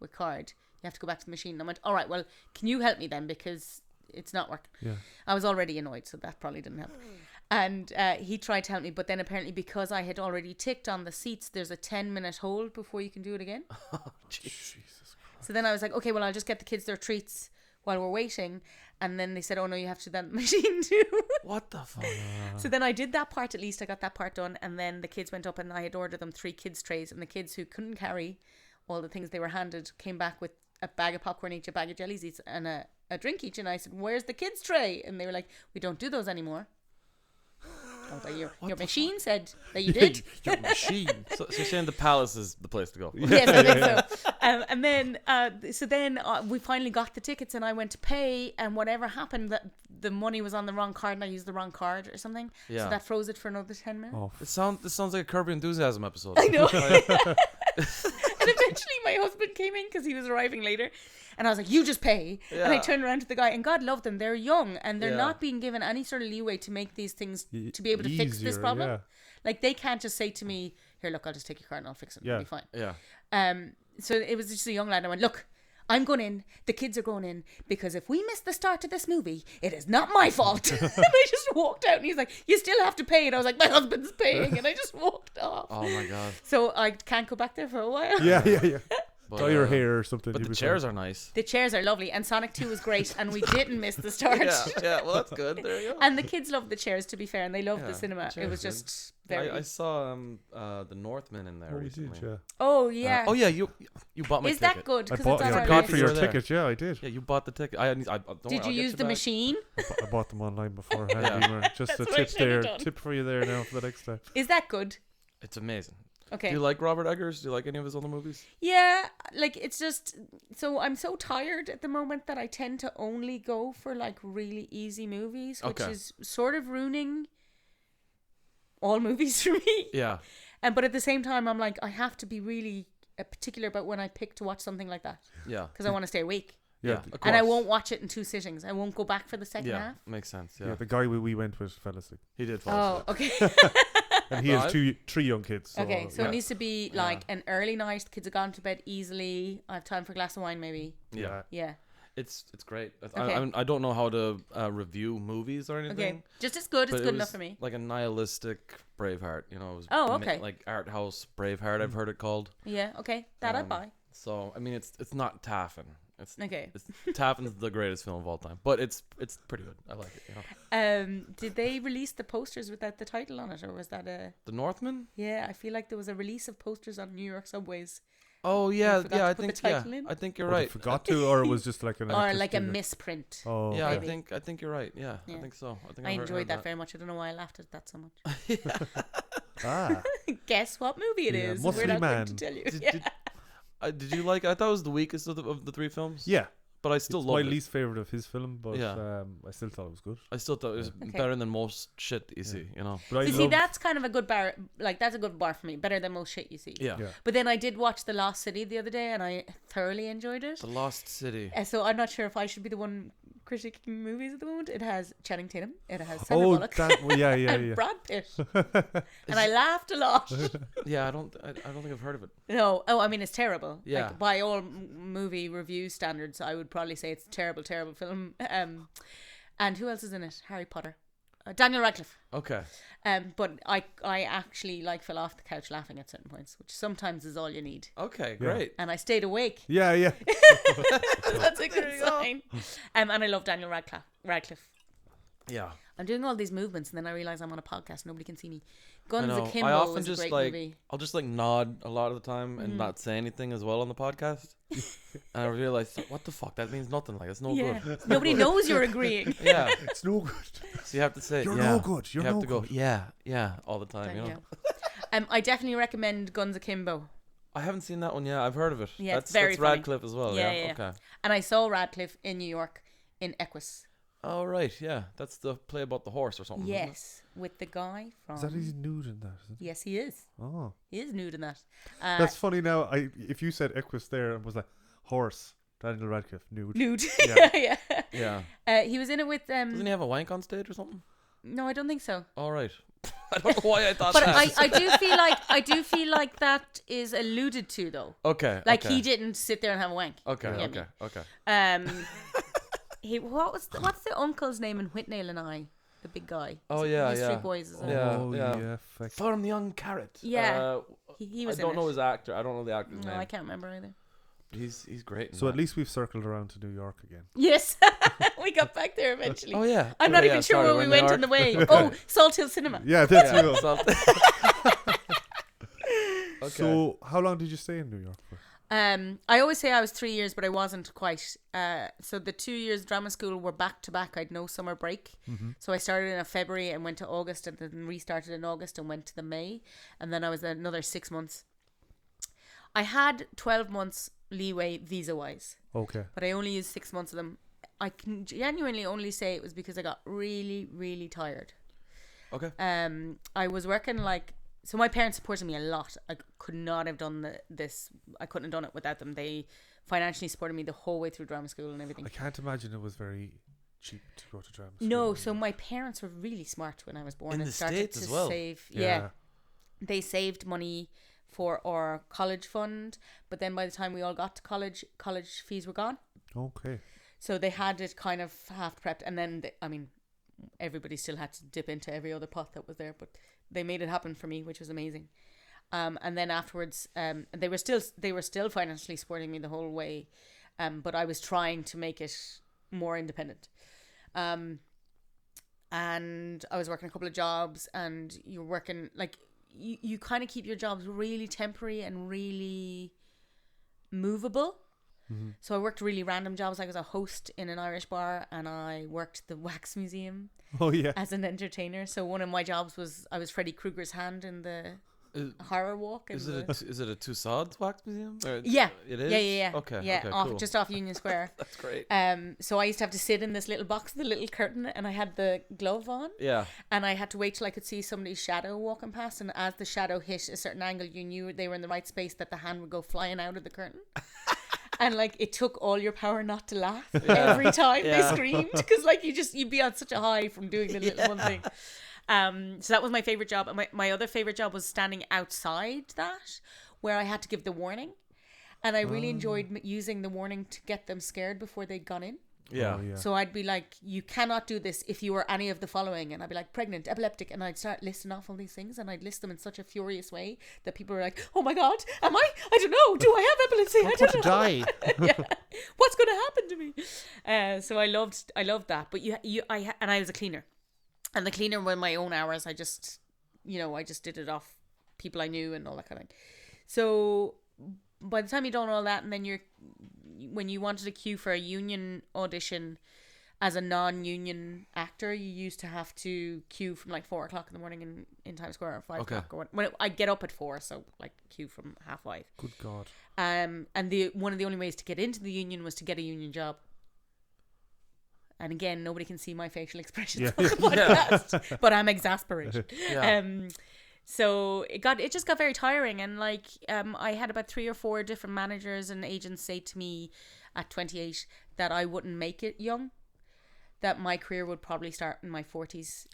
with card. You have to go back to the machine." And I went, "All right, well, can you help me then because it's not working." Yeah. I was already annoyed, so that probably didn't help. And he tried to help me, but then apparently because I had already ticked on the seats, there's a 10-minute hold before you can do it again. Oh, jeez. Jesus Christ. So then I was like, okay, well, I'll just get the kids their treats while we're waiting. And then they said, oh no, you have to do that in the machine too. What the fuck? So then I did that part, at least I got that part done. And then the kids went up and I had ordered them 3 kids trays. And the kids who couldn't carry all the things they were handed came back with a bag of popcorn each, a bag of jellies each, and a drink each. And I said, where's the kids tray? And they were like, we don't do those anymore. I was like, your machine said that you did. Your machine. So you're saying the palace is the place to go? Yes, I think so. And then, we finally got the tickets, and I went to pay, and whatever happened, that the money was on the wrong card, and I used the wrong card or something. Yeah. So that froze it for another 10 minutes. Oh, This sounds like a Curb Your Enthusiasm episode. I know. And eventually my husband came in because he was arriving later. And I was like, you just pay. Yeah. And I turned around to the guy, and God love them. They're young, and they're Yeah. not being given any sort of leeway to make these things, to be able to fix this easier, problem. yeah. Like, they can't just say to me, here, look, I'll just take your card and I'll fix it. Yeah. It'll be fine. Yeah. So it was just a young lad. And I went, look, I'm going in. The kids are going in. Because if we miss the start of this movie, it is not my fault. And I just walked out. And he's like, you still have to pay. And I was like, my husband's paying. And I just walked off. Oh my god. So I can't go back there for a while. Yeah. But, Dye your hair or something. But you'll the be chairs fine. are nice. The chairs are lovely. And Sonic 2 was great. And we didn't miss the start. Yeah. Well, that's good. There you go. And the kids loved the chairs, to be fair. And they loved the Yeah, cinema. the It was chairs, just very... I saw the Northman in there Oh, we recently. did, yeah. Oh, yeah. Oh yeah, you bought my Is ticket. that good? I Because bought. it's on I our forgot list. for You your were there. ticket. Yeah, I did. Yeah, you bought the ticket. Don't Did worry, you I'll use get the back. machine? I bought them online beforehand. Yeah. Eimear. Just a That's what I tip should have there. done. Tip for you there now for the next time. Is that good? It's amazing. Okay. Do you like Robert Eggers? Do you like any of his other movies? Yeah, like it's just so I'm so tired at the moment that I tend to only go for like really easy movies, which Okay. is sort of ruining all movies for me. Yeah. But at the same time, I'm like, I have to be really particular about when I pick to watch something like that Yeah. because I want to stay awake. Yeah. Yeah, Of course. And I won't watch it in 2 sittings. I won't go back for the second Yeah. half. Makes sense. Yeah, Yeah. the guy we went with fell asleep, Oh, He did fall asleep. okay. and he No, has 3 young kids. So, Okay, so yeah. it needs to be like an early night. The kids have gone to bed easily. I have time for a glass of wine, maybe. Yeah. Yeah. It's great. Okay. I don't know how to review movies or anything. Okay. Just as good. but It's it good enough was for me. Like a nihilistic Braveheart, you know. It was Oh, okay. like art house Braveheart, I've heard it called. Yeah. Okay. That I buy. So I mean, it's not Taffin. Okay. Taffin's the greatest film of all time, but it's pretty good. I like it. You know. Did they release the posters without the title on it, or was that a? The Northman. Yeah, I feel like there was a release of posters on New York subways, Oh yeah, forgot yeah. to I put think the title in? I think you're Or they right. forgot to, or it was just like an. or like a artistic- misprint. Oh, Yeah, maybe. I think you're right. Yeah, Yeah. I think so. I think I I've enjoyed heard that very much. I don't know why I laughed at that so much. Ah, Guess what movie it Yeah, is? Muscly We're not going to Man. tell you. Did, Yeah. did you like? I thought it was the weakest of the 3 films. yeah. But I still It's loved my it. least favorite of his film, but Yeah. I still thought it was good. I still thought it was Okay. better than most shit that you see. You know. But I See, love, that's kind of a good bar. Like that's a good bar for me. Better than most shit you see. Yeah. Yeah. But then I did watch The Lost City the other day, and I thoroughly enjoyed it. The Lost City. So I'm not sure if I should be the one critiquing movies at the moment. It has Channing Tatum. It has Sandra Oh, Bullock. that yeah, and yeah. Brad Pitt. And I laughed a lot. Yeah, I don't think I've heard of it. No, I mean it's terrible. Yeah. Like, by all movie review standards, I would probably say it's a terrible, terrible film. And who else is in it? Harry Potter. Daniel Radcliffe. Okay. But I actually fell off the couch laughing at certain points, which sometimes is all you need. Okay, Yeah. great. And I stayed awake. Yeah, yeah. That's a good sign. And I love Daniel Radcliffe. Yeah. I'm doing all these movements, and then I realize I'm on a podcast. Nobody can see me. I Guns know. Akimbo I often was a just great like movie. I'll just like nod a lot of the time and not say anything as well on the podcast. And I realize what the fuck that means nothing. Like it's no Yeah. good. Nobody knows you're agreeing. Yeah. It's no good. So you have to say You're yeah. no good. You're you have no to go good. yeah all the time. You know. Yeah. I definitely recommend Guns Akimbo. I haven't seen that one yet. I've heard of it. Yeah, it's that's very funny. Radcliffe as well. Yeah, Yeah. yeah. Okay. And I saw Radcliffe in New York in Equus. Oh right, yeah. That's the play about the horse or something. isn't it? Yes, with the guy from. Is that he's nude in that? Is it? Yes, he is. Oh, He is nude in that. that's funny. Now, if you said Equus there and was like horse, Daniel Radcliffe nude. nude. Yeah. yeah. Yeah. He was in it with Doesn't he have a wank on stage or something? No, I don't think so. All right. I don't know why I thought But that. I do feel like that is alluded to though. Okay. Like okay. he didn't sit there and have a wank. Okay. Yeah, Okay. Okay. What's the uncle's name in Whitnell and I? The big guy. Oh yeah, These yeah. three boys. Is it? Yeah, Oh yeah. fuck. Farm the young carrot. Yeah. He I was. don't in know it. his actor. I don't know the actor's No, name. I can't remember either. He's great. So at least we've circled around to New York again. Yes, we got back there eventually. Oh yeah. I'm not Yeah, even sure sorry, where we when they went are- on the way. Oh, Salt Hill Cinema. Yeah, that's Yeah, real. okay. So how long did you stay in New York for? I always say I was 3 years, but I wasn't quite. So the 2 years drama school were back to back. I had no summer break. So I started in February and went to August, and then restarted in August and went to the May, and then I was another 6 months. I had 12 months leeway visa wise, Okay. but I only used 6 months of them. I can genuinely only say it was because I got really, really tired. Okay. I was working so my parents supported me a lot. I could not have done this. I couldn't have done it without them. They financially supported me the whole way through drama school and everything. I can't imagine it was very cheap to go to drama school. No, so my parents were really smart when I was born. In and the started States to as well? save. Yeah, they saved money for our college fund, but then by the time we all got to college fees were gone. Okay. So they had it kind of half prepped, and then everybody still had to dip into every other pot that was there, but they made it happen for me, which was amazing. And then afterwards, they were still financially supporting me the whole way, but I was trying to make it more independent. And I was working a couple of jobs, and you're working you kind of keep your jobs really temporary and really movable. So I worked really random jobs. I was a host in an Irish bar, and I worked the Wax Museum Oh yeah. as an entertainer. So one of my jobs was I was Freddy Krueger's hand in the horror walk. Is it a Tussauds wax museum? Or Yeah. It is. Yeah. Okay. Yeah, Okay. Cool. just off Union Square. That's great. So I used to have to sit in this little box with a little curtain, and I had the glove on, Yeah. and I had to wait till I could see somebody's shadow walking past, and as the shadow hit a certain angle, you knew they were in the right space, that the hand would go flying out of the curtain. And it took all your power not to laugh every time they screamed, because you'd be on such a high from doing the little one thing. So that was my favorite job. And my other favorite job was standing outside that, where I had to give the warning, and I really enjoyed using the warning to get them scared before they'd gone in. Yeah. Oh, yeah. So I'd be like, you cannot do this if you are any of the following. And I'd be like, pregnant, epileptic. And I'd start listing off all these things. And I'd list them in such a furious way that people were like, oh my God, am I? I don't know. Do I have epilepsy? I don't know. Die. Yeah. What's going to happen to me? So I loved that. But I was a cleaner. And the cleaner were my own hours. I just did it off people I knew and all that kind of thing. So by the time you've done all that, and then when you wanted to queue for a union audition as a non-union actor, you used to have to queue from 4 o'clock in the morning in Times Square, or 5 o'clock, or when I'd get up at 4, so queue from 5:30. Good God. And one of the only ways to get into the union was to get a union job. And again, nobody can see my facial expressions on the podcast, but I'm exasperated. Yeah. So it just got very tiring, and I had about 3 or 4 different managers and agents say to me at 28 that I wouldn't make it young, that my career would probably start in my 40s.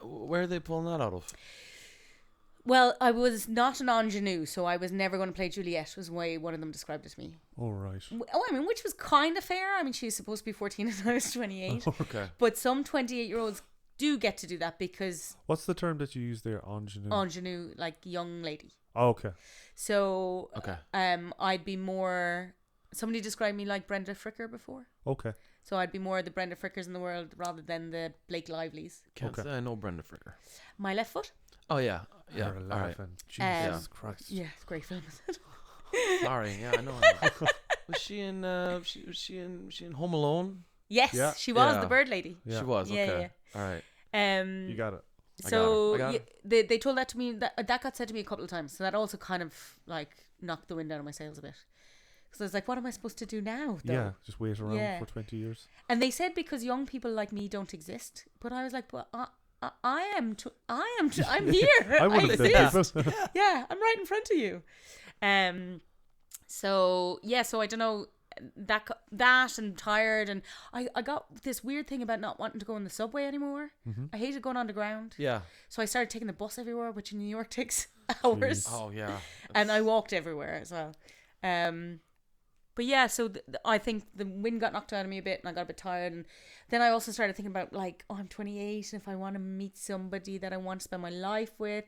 Where are they pulling that out of? Well, I was not an ingenue, so I was never going to play Juliet, was the way one of them described it to me. All right. Oh, I mean, which was kind of fair. I mean, she was supposed to be 14 and I was 28. Okay. But some 28-year-olds do get to do that because What's the term that you use there? Ingenue. ingenue, young lady. Oh, okay. So Okay. I'd be more. Somebody described me like Brenda Fricker before. Okay. So I'd be more the Brenda Frickers in the world rather than the Blake Lively's. Can't Okay. say I know Brenda Fricker. My left foot. Oh yeah. Yeah. You're All right. laughing. Jesus Christ. Yeah, it's a great film. Sorry. Yeah, I know. Was she in? She in Home Alone? Yes, Yeah. she was Yeah. the bird lady. Yeah. She was. Yeah, Okay. All right. You got it. So I got her. they told that to me. That got said to me a couple of times. So that also kind of knocked the wind out of my sails a bit. Because I was like, what am I supposed to do now? Though? Yeah. Just wait around Yeah. for 20 years. And they said because young people like me don't exist. But I was like, well, I'm here. I would I have exist. said Yeah, I'm right in front of you. So I don't know, that and tired, and I got this weird thing about not wanting to go on the subway anymore. I hated going underground. Yeah. So I started taking the bus everywhere, which in New York takes hours. Oh yeah. And I walked everywhere as well. But yeah, so I think the wind got knocked out of me a bit and I got a bit tired. And then I also started thinking about like, I'm 28 and if I want to meet somebody that I want to spend my life with,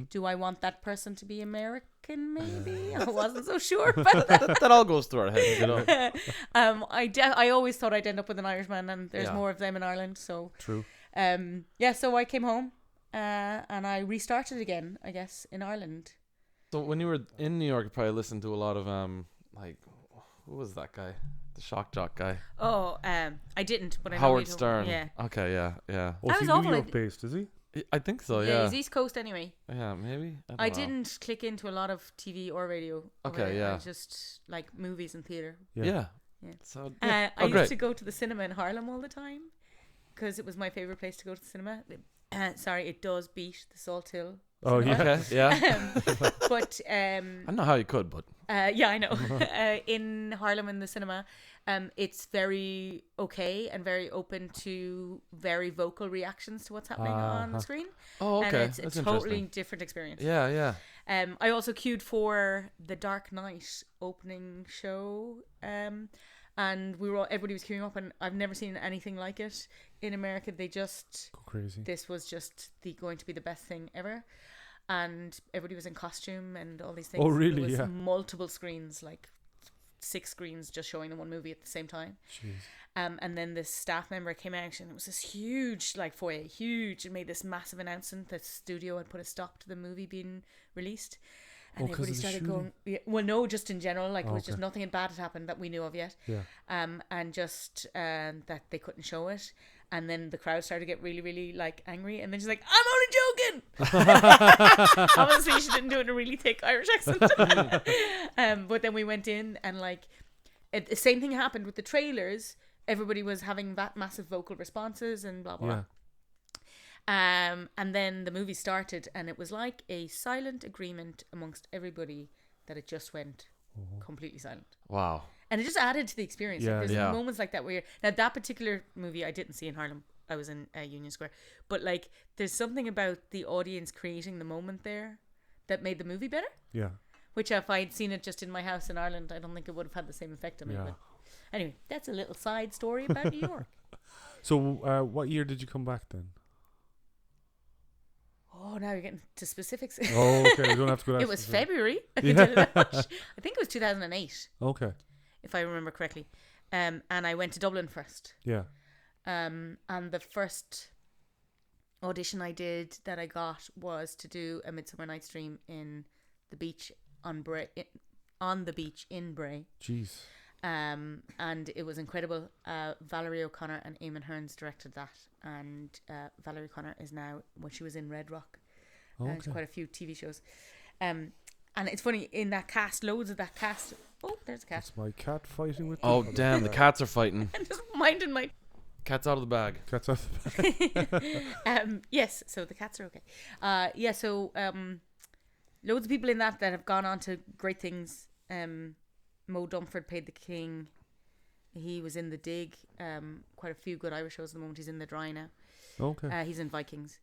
do I want that person to be American maybe? I wasn't so sure about that. That all goes through our heads, you know. I always thought I'd end up with an Irishman, and there's more of them in Ireland. So True. So I came home and I restarted again, I guess, in Ireland. So when you were in New York, you probably listened to a lot of like, who was that guy? The shock jock guy. Oh, I didn't, but I know Howard Stern. Yeah. Okay, yeah. Was That he was awful. New York based, is he? I think so, Yeah, yeah. he's East Coast anyway. Yeah, maybe. I didn't click into a lot of TV or radio. Okay, yeah. I just like movies and theatre. Yeah. So I great. used to go to the cinema in Harlem all the time because it was my favourite place to go to the cinema. Sorry, it does beat the Salt Hill. Oh, yeah. Okay, yeah. But I don't know how you could, but yeah, I know. In Harlem in the cinema, it's very okay and very open to very vocal reactions to what's happening on the screen. oh, okay. And it's That's a totally interesting. different experience. Yeah. I also queued for the Dark Knight opening show, and everybody was queuing up, and I've never seen anything like it in America. They just Go crazy. This was just going to be the best thing ever, and everybody was in costume and all these things. Oh, really? There was Yeah. multiple screens, like 6 screens, just showing the one movie at the same time. Jeez. And then this staff member came out, and it was this huge, like, foyer, huge, and made this massive announcement that studio had put a stop to the movie being released. And Oh, 'cause everybody of the started shooting? going, well, no, just in general, like, it was Okay. just nothing bad had happened that we knew of yet. Yeah. And just that they couldn't show it. And then the crowd started to get really, really, like, angry. And then she's like, I'm only joking! Obviously, she didn't do it in a really thick Irish accent. But then we went in, and, like, the same thing happened with the trailers. Everybody was having that massive vocal responses and blah, blah, Yeah. blah. And then the movie started, and it was like a silent agreement amongst everybody that it just went completely silent. Wow. And it just added to the experience. Yeah, Like, there's yeah. moments like that where now that particular movie I didn't see in Harlem. I was in Union Square, but like there's something about the audience creating the moment there that made the movie better. Yeah. Which if I'd seen it just in my house in Ireland, I don't think it would have had the same effect on me. Yeah. But anyway, that's a little side story about New York. So, what year did you come back then? Oh, now you're getting to specifics. Oh, okay. You don't have to go that It was specific. February. I can tell you that much. I think it was 2008, Okay. if I remember correctly. And I went to Dublin first. Yeah. And the first audition I did that I got was to do A Midsummer Night's Dream in the beach on the beach in Bray. Jeez. And it was incredible. Valerie O'Connor and Eamon Hearns directed that, and Valerie O'Connor is now, when she was in Red Rock, Okay. quite a few TV shows. And it's funny, in that cast, loads of that cast. Oh, there's a cat. That's my cat fighting with. Oh, the damn, the cats are fighting. I'm just minding my. Cat's out of the bag. Cat's off. Yes, so the cats are okay. Loads of people in that have gone on to great things. Mo Dumford played the king. He was in The Dig. Quite a few good Irish shows at the moment. He's in The Dry now. Okay. He's in Vikings.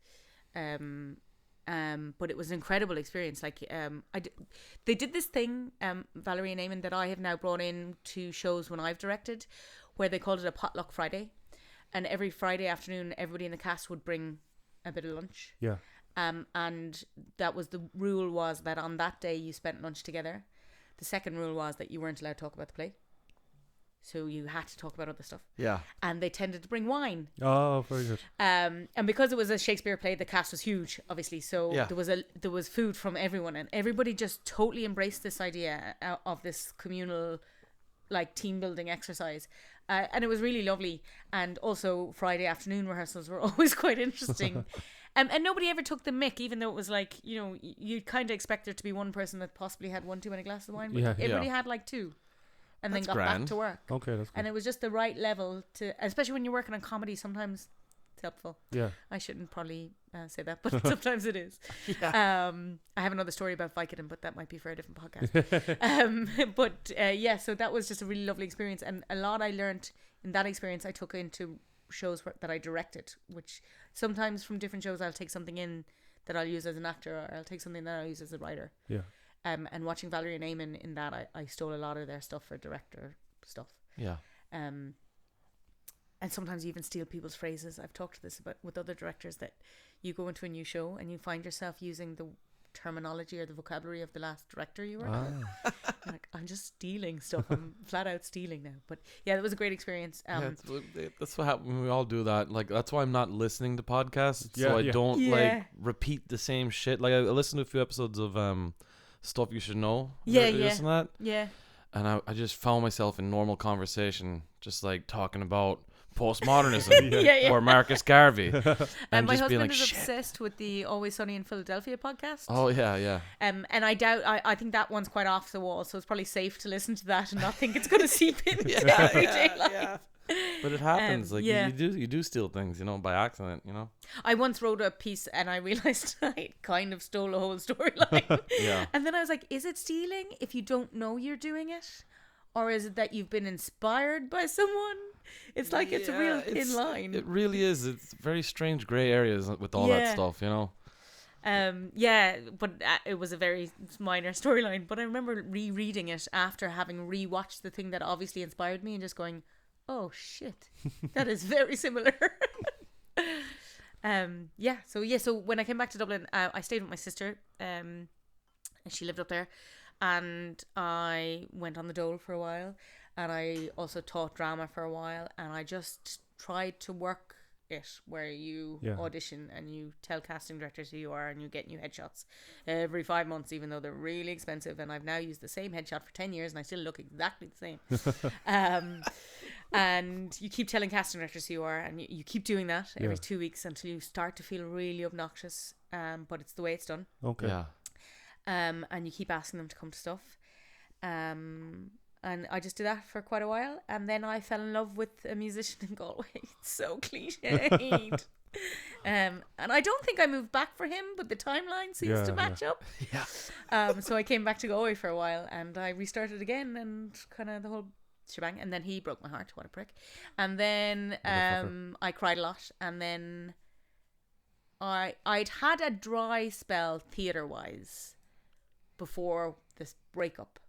But it was an incredible experience. Like, they did this thing, Valerie and Eamon, that I have now brought in to shows when I've directed, where they called it a potluck Friday. And every Friday afternoon, everybody in the cast would bring a bit of lunch. Yeah. And that was the rule, was that on that day you spent lunch together. The second rule was that you weren't allowed to talk about the play. So you had to talk about other stuff. Yeah. And they tended to bring wine. Oh, very good. And because it was a Shakespeare play, the cast was huge, obviously. So Yeah. there was food from everyone, and everybody just totally embraced this idea of this communal, like, team building exercise. And it was really lovely. And also Friday afternoon rehearsals were always quite interesting. And nobody ever took the mick, even though it was like, you know, you'd kind of expect there to be one person that possibly had one too many glasses of wine, but Yeah. everybody Yeah. had like 2, and That's then got back grand. to work. Okay, that's good. And it was just the right level to, especially when you're working on comedy, sometimes it's helpful. Yeah. I shouldn't probably say that, but sometimes it is. I have another story about Vicodin, but that might be for a different podcast. So that was just a really lovely experience, and a lot I learned in that experience I took into shows that I directed, which sometimes from different shows I'll take something in that I'll use as an actor, or I'll take something that I'll use as a writer. Yeah. And watching Valerie and Eamon in that, I stole a lot of their stuff for director stuff. Yeah. And sometimes you even steal people's phrases. I've talked to this about with other directors, that you go into a new show and you find yourself using the terminology or the vocabulary of the last director you were. Like, I'm just stealing stuff. I'm flat out stealing now. But yeah, that was a great experience. That's what happens when we all do that. Like, that's why I'm not listening to podcasts, so I don't like repeat the same shit. Like, I listened to a few episodes of Stuff You Should Know. Listen to that? Yeah. And I just found myself in normal conversation, just like talking about postmodernism or Marcus Garvey. And my just being husband like, is shit. obsessed with the Always Sunny in Philadelphia podcast. Oh, yeah. And I think that one's quite off the wall, so it's probably safe to listen to that and not think it's going to seep into everyday life. But it happens. You do steal things, by accident, I once wrote a piece and I realised I kind of stole a whole storyline. Yeah. And then I was like, is it stealing if you don't know you're doing it? Or is it that you've been inspired by someone? It's like it's a real thin line. It really is. It's very strange grey areas with all that stuff, But it was a very minor storyline. But I remember rereading it after having rewatched the thing that obviously inspired me and just going, oh shit, that is very similar. So when I came back to Dublin, I stayed with my sister. And she lived up there. And I went on the dole for a while, and I also taught drama for a while, and I just tried to work it where you audition and you tell casting directors who you are and you get new headshots every 5 months, even though they're really expensive. And I've now used the same headshot for 10 years and I still look exactly the same. And you keep telling casting directors who you are, and you keep doing that every 2 weeks until you start to feel really obnoxious. But it's the way it's done. Okay. Yeah. And you keep asking them to come to stuff. And I just did that for quite a while. And then I fell in love with a musician in Galway. It's so cliched. And I don't think I moved back for him, but the timeline seems to match up. Yeah. So I came back to Galway for a while and I restarted again and kind of the whole shebang. And then he broke my heart. What a prick. And then I cried a lot. And then I'd had a dry spell theatre-wise before this breakup.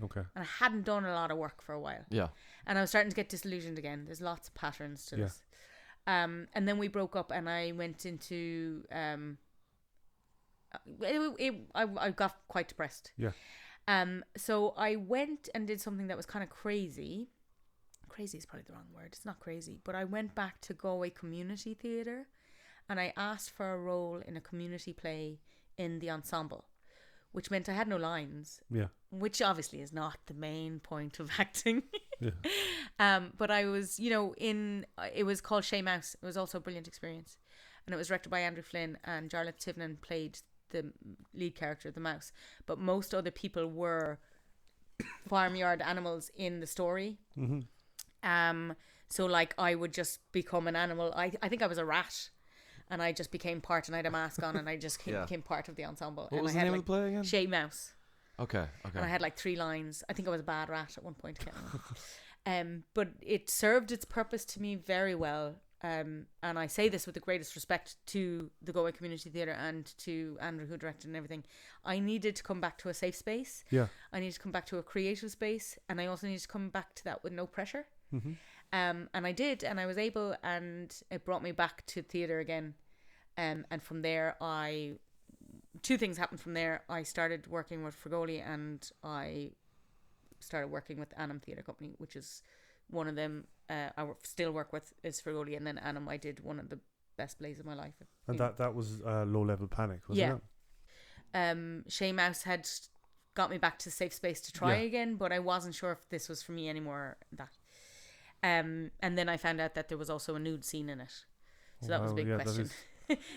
Okay. And I hadn't done a lot of work for a while. Yeah. And I was starting to get disillusioned again. There's lots of patterns to this. And then we broke up and I went into I got quite depressed. Yeah. So I went and did something that was kind of crazy. Crazy is probably the wrong word. It's not crazy, but I went back to Galway Community Theatre and I asked for a role in a community play in the ensemble, which meant I had no lines. Yeah. Which obviously is not the main point of acting. Yeah. But I was, it was called Shea Mouse. It was also a brilliant experience. And it was directed by Andrew Flynn, and Jarlath Tivenin played the lead character, the mouse. But most other people were farmyard animals in the story. Mm-hmm. So like I would just become an animal. I think I was a rat. And I just became part, and I had a mask on, and I just became part of the ensemble. What was the name of the play again? Shea Mouse. Okay. And I had like 3 lines. I think I was a bad rat at one point. I can't remember. But it served its purpose to me very well. And I say this with the greatest respect to the Galway Community Theatre and to Andrew, who directed and everything. I needed to come back to a safe space. Yeah. I needed to come back to a creative space, and I also needed to come back to that with no pressure. Mm-hmm. And I did, and I was able, and it brought me back to theatre again. And from there, 2 things happened from there. I started working with Fregolit, and I started working with Annam Theatre Company, which is one of them still work with is Fregolit, and then Annam I did one of the best plays of my life. And that was Low Level Panic, wasn't it? Shea Mouse had got me back to safe space to try again, but I wasn't sure if this was for me anymore. And then I found out that there was also a nude scene in it. So that was a big question.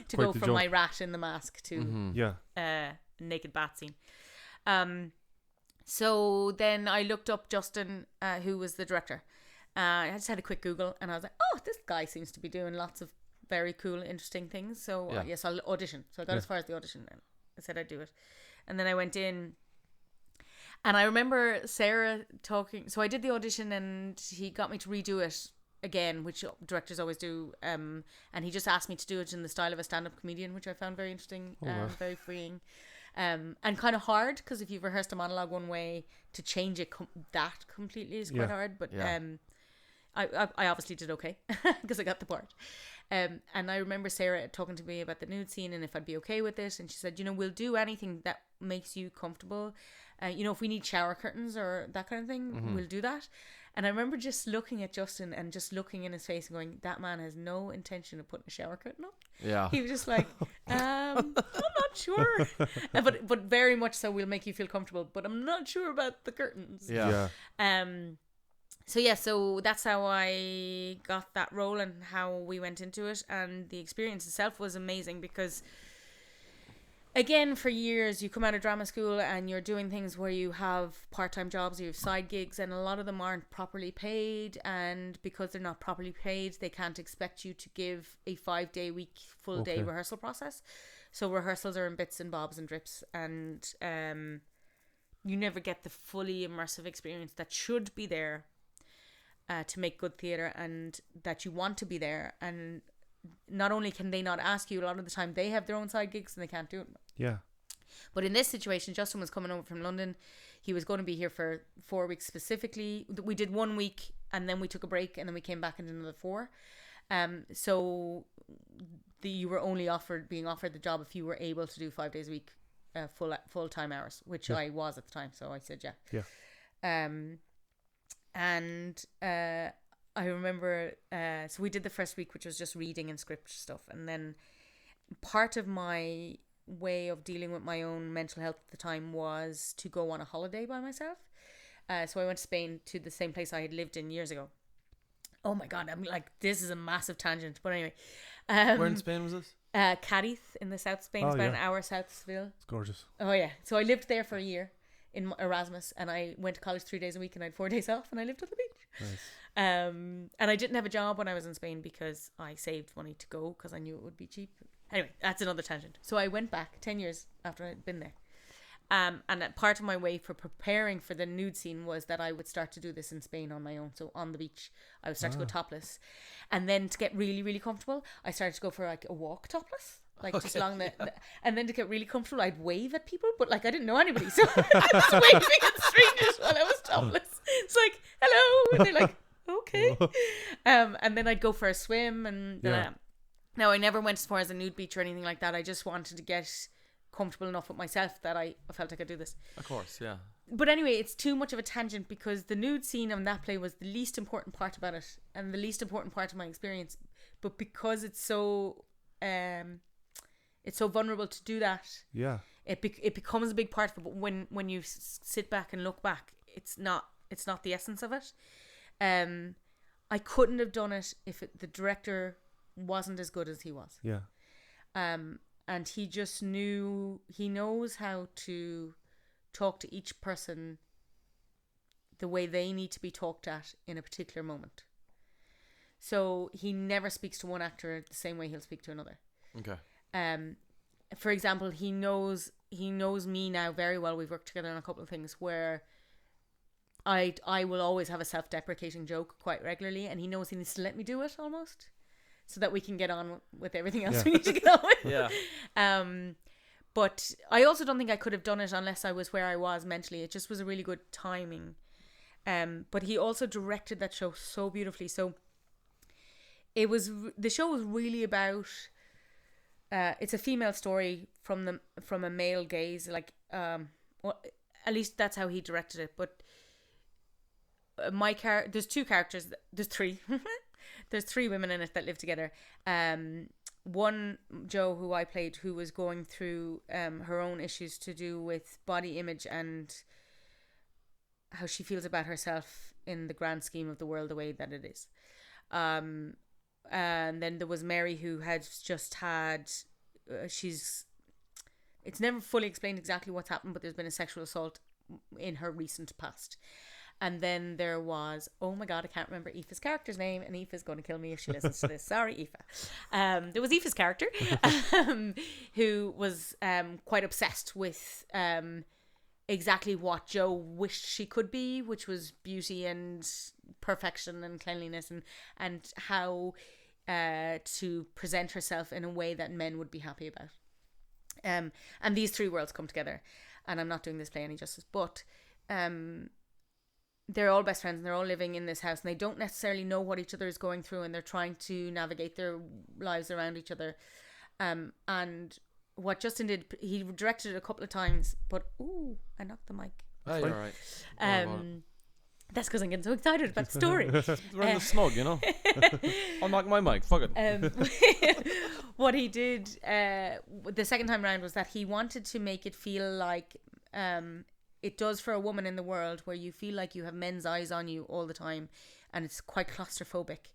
To go from my rat in the mask to naked bat scene. So then I looked up Justin, who was the director. I just had a quick Google and I was like, oh, this guy seems to be doing lots of very cool, interesting things. So yes, I'll audition. So I got as far as the audition and I said I'd do it. And then I went in and I remember Sarah talking. So I did the audition and he got me to redo it again, which directors always do. And he just asked me to do it in the style of a stand-up comedian, which I found very interesting and very freeing. And kind of hard, because if you've rehearsed a monologue one way, to change it that completely is quite hard. But I obviously did okay because I got the part. And I remember Sarah talking to me about the nude scene and if I'd be okay with it. And she said, you know, we'll do anything that makes you comfortable. You know, if we need shower curtains or that kind of thing, we'll do that. And I remember just looking at Justin and just looking in his face and going, that man has no intention of putting a shower curtain up. Yeah. He was just like, I'm not sure. But very much so, we'll make you feel comfortable. But I'm not sure about the curtains. Yeah. So that's how I got that role and how we went into it. And the experience itself was amazing because, again, for years, you come out of drama school and you're doing things where you have part-time jobs, you have side gigs, and a lot of them aren't properly paid. And because they're not properly paid, they can't expect you to give a 5-day week, full day rehearsal process. So rehearsals are in bits and bobs and drips. And you never get the fully immersive experience that should be there to make good theatre, and that you want to be there. And not only can they not ask you, a lot of the time they have their own side gigs and they can't do it. Yeah. But in this situation, Justin was coming over from London. He was going to be here for 4 weeks specifically. We did 1 week and then we took a break and then we came back and did another 4. So you were only being offered the job if you were able to do 5 days a week, full-time hours, which I was at the time. So I said, yeah. I remember, so we did the first week, which was just reading and script stuff. And then part of my way of dealing with my own mental health at the time was to go on a holiday by myself. So I went to Spain, to the same place I had lived in years ago. Oh my God, I'm like, this is a massive tangent. But anyway. Where in Spain was this? Cadiz in the south of Spain. It's about an hour south of Seville. It's gorgeous. Oh yeah. So I lived there for a year in Erasmus, and I went to college 3 days a week and I had 4 days off and I lived on the beach. Nice. And I didn't have a job when I was in Spain because I saved money to go because I knew it would be cheap. Anyway, that's another tangent. So I went back 10 years after I'd been there. And part of my way for preparing for the nude scene was that I would start to do this in Spain on my own. So on the beach, I would start to go topless. And then to get really, really comfortable, I started to go for like a walk topless. Like just along and then to get really comfortable, I'd wave at people, but like I didn't know anybody. So I was waving at strangers while I was topless. It's like, hello. And they're like, okay. And then I'd go for a swim. And now I never went as far as a nude beach or anything like that. I just wanted to get comfortable enough with myself that I felt I could do this. Of course, yeah. But anyway, it's too much of a tangent because the nude scene on that play was the least important part about it and the least important part of my experience. But because it's so vulnerable to do that. Yeah. It becomes a big part of it. But when you sit back and look back, it's not the essence of it. I couldn't have done it if the director wasn't as good as he was. Yeah. And he just he knows how to talk to each person the way they need to be talked at in a particular moment. So he never speaks to one actor the same way he'll speak to another. Okay. For example, he knows me now very well. We've worked together on a couple of things where I will always have a self-deprecating joke quite regularly, and he knows he needs to let me do it almost, so that we can get on with everything else we need to get on with. Yeah. But I also don't think I could have done it unless I was where I was mentally. It just was a really good timing. But he also directed that show so beautifully. So the show was really about. It's a female story from a male gaze, like well, at least that's how he directed it. But there's 2 characters. There's 3. There's 3 women in it that live together. One, Jo, who I played, who was going through her own issues to do with body image and how she feels about herself in the grand scheme of the world, the way that it is. And then there was Mary, who had just had it's never fully explained exactly what's happened, but there's been a sexual assault in her recent past. And then there was, oh my God, I can't remember Aoife's character's name, and Aoife's going to kill me if she listens to this. Sorry, Aoife. There was Aoife's character who was quite obsessed with exactly what Jo wished she could be, which was beauty and perfection and cleanliness, and how to present herself in a way that men would be happy about. And these three worlds come together, and I'm not doing this play any justice, but they're all best friends and they're all living in this house, and they don't necessarily know what each other is going through, and they're trying to navigate their lives around each other. And what Justin did, he directed it a couple of times, but I knocked the mic. Oh, you're right. That's because I'm getting so excited about the story. We're in the smug, you know. I'll knock my mic. Fuck it. What he did the second time round was that he wanted to make it feel like it does for a woman in the world, where you feel like you have men's eyes on you all the time, and it's quite claustrophobic,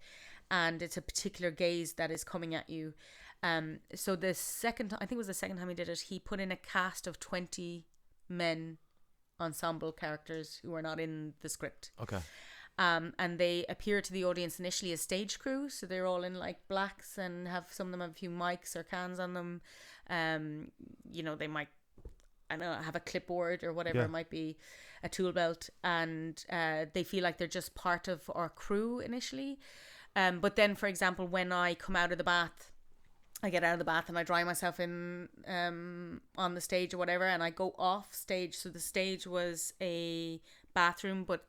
and it's a particular gaze that is coming at you. So the second time, I think it was the second time he did it, he put in a cast of 20 men ensemble characters who are not in the script. Okay. And they appear to the audience initially as stage crew, so they're all in like blacks, and some of them have a few mics or cans on them. They might, I don't know, have a clipboard or whatever it might be, a tool belt, and they feel like they're just part of our crew initially. But then, for example, when I come out of the bath, I get out of the bath and I dry myself in on the stage or whatever, and I go off stage. So the stage was a bathroom, but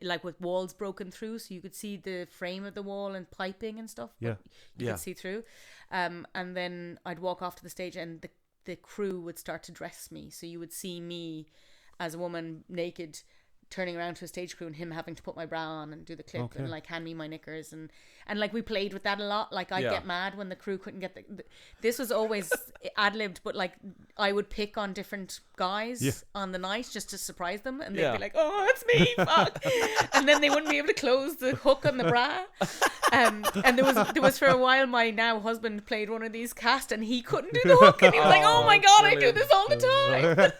like with walls broken through, so you could see the frame of the wall and piping and stuff. You could see through. And then I'd walk off to the stage, and the crew would start to dress me. So you would see me as a woman naked, turning around to a stage crew, and him having to put my bra on and do the clip and like hand me my knickers, and like we played with that a lot. Like I'd get mad when the crew couldn't get this was always ad-libbed, but like I would pick on different guys on the night just to surprise them, and they'd be like, oh, it's me, fuck. And then they wouldn't be able to close the hook on the bra. And there was for a while, my now husband played one of these cast, and he couldn't do the hook, and he was like, oh my god, brilliant. I do this all the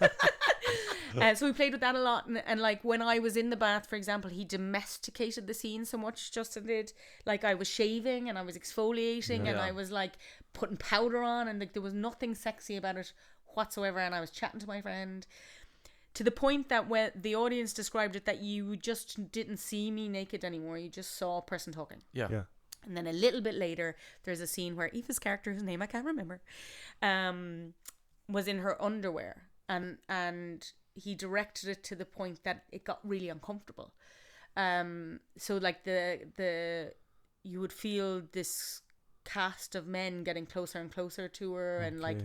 time. So we played with that a lot, and like when I was in the bath, for example, he domesticated the scene so much. Justin did. Like I was shaving and I was exfoliating and I was like putting powder on, and like there was nothing sexy about it whatsoever. And I was chatting to my friend, to the point that when the audience described it, that you just didn't see me naked anymore. You just saw a person talking. Yeah. And then a little bit later, there's a scene where Aoife's character, whose name I can't remember, was in her underwear, and he directed it to the point that it got really uncomfortable. So like you would feel this cast of men getting closer and closer to her, and like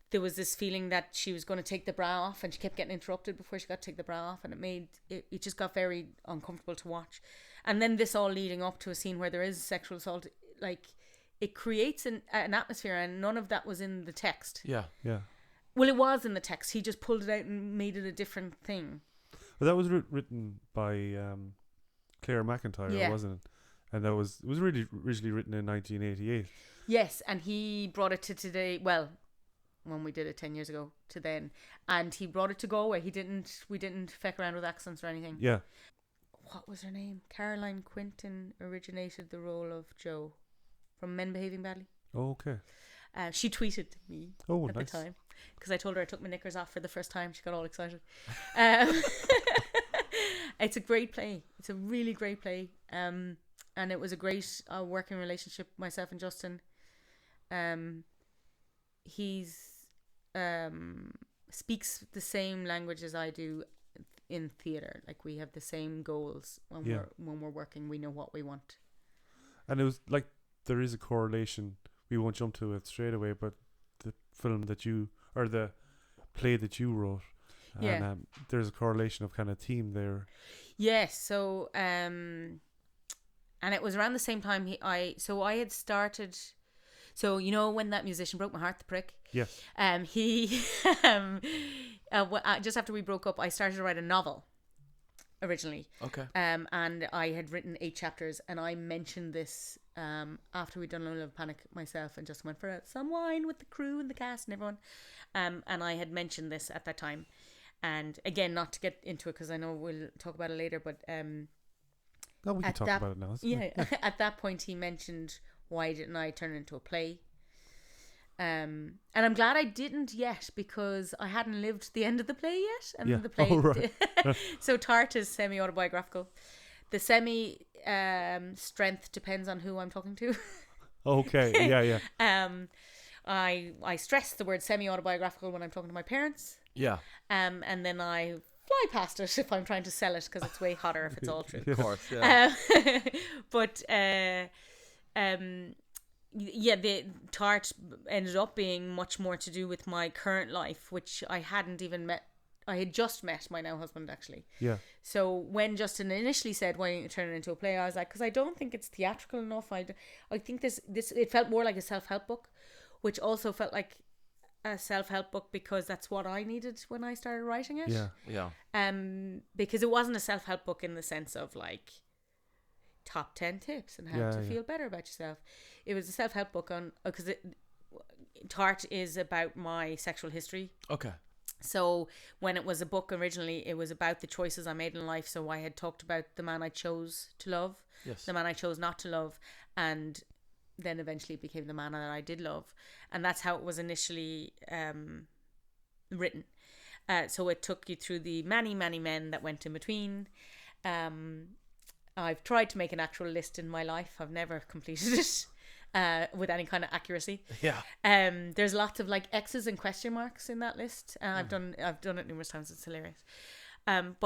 there was this feeling that she was going to take the bra off, and she kept getting interrupted before she got to take the bra off, and it made it just got very uncomfortable to watch. And then this all leading up to a scene where there is sexual assault, like it creates an atmosphere, and none of that was in the text. Yeah. Well, it was in the text. He just pulled it out and made it a different thing. Well, that was written by Claire McIntyre, wasn't it? And it was really originally written in 1988. Yes, and he brought it to today. Well, when we did it 10 years ago to then, and he brought it to Galway. We didn't feck around with accents or anything. Yeah. What was her name? Caroline Quinton originated the role of Jo from Men Behaving Badly. Oh, okay. She tweeted me at the time, because I told her I took my knickers off for the first time. She got all excited. It's a great play. It's a really great play. And it was a great working relationship, myself and Justin. He's speaks the same language as I do in theatre. Like we have the same goals when we're working. We know what we want. And it was like there is a correlation. We won't jump to it straight away, but the film that you, or the play that you wrote, and there's a correlation of kind of theme there. Yes, so and it was around the same time I had started. So you know when that musician broke my heart, the prick. Yes. He just after we broke up, I started to write a novel. Originally. Okay. And I had written 8 chapters, and I mentioned this after we'd done Lonely Love Panic myself, and just went for some wine with the crew and the cast and everyone. And I had mentioned this at that time. And again, not to get into it because I know we'll talk about it later, but no, we can talk about it now. Yeah. At that point, he mentioned, why didn't I turn it into a play? And I'm glad I didn't yet, because I hadn't lived the end of the play yet. And the play so Tart is semi-autobiographical. The strength depends on who I'm talking to. Okay. Yeah. I stress the word semi-autobiographical when I'm talking to my parents. Yeah. And then I fly past it if I'm trying to sell it, because it's way hotter if it's all true. Of course, yeah. But the Tart ended up being much more to do with my current life, which I hadn't even met. I had just met my now husband, actually. Yeah. So when Justin initially said, "Why don't you turn it into a play?" I was like, because I don't think it's theatrical enough. I think this it felt more like a self-help book, which also felt like a self-help book because that's what I needed when I started writing it. Yeah. Yeah. Because it wasn't a self-help book in the sense of like top 10 tips and how to feel better about yourself. It was a self-help book on because Tart is about my sexual history. Okay. So when it was a book originally, it was about the choices I made in life. So I had talked about the man I chose to love, the man I chose not to love, and then eventually it became the man that I did love. And that's how it was initially written. So it took you through the many, many men that went in between. I've tried to make an actual list in my life. I've never completed it. With any kind of accuracy. Yeah. There's lots of like X's and question marks in that list. I've done it numerous times. It's hilarious. It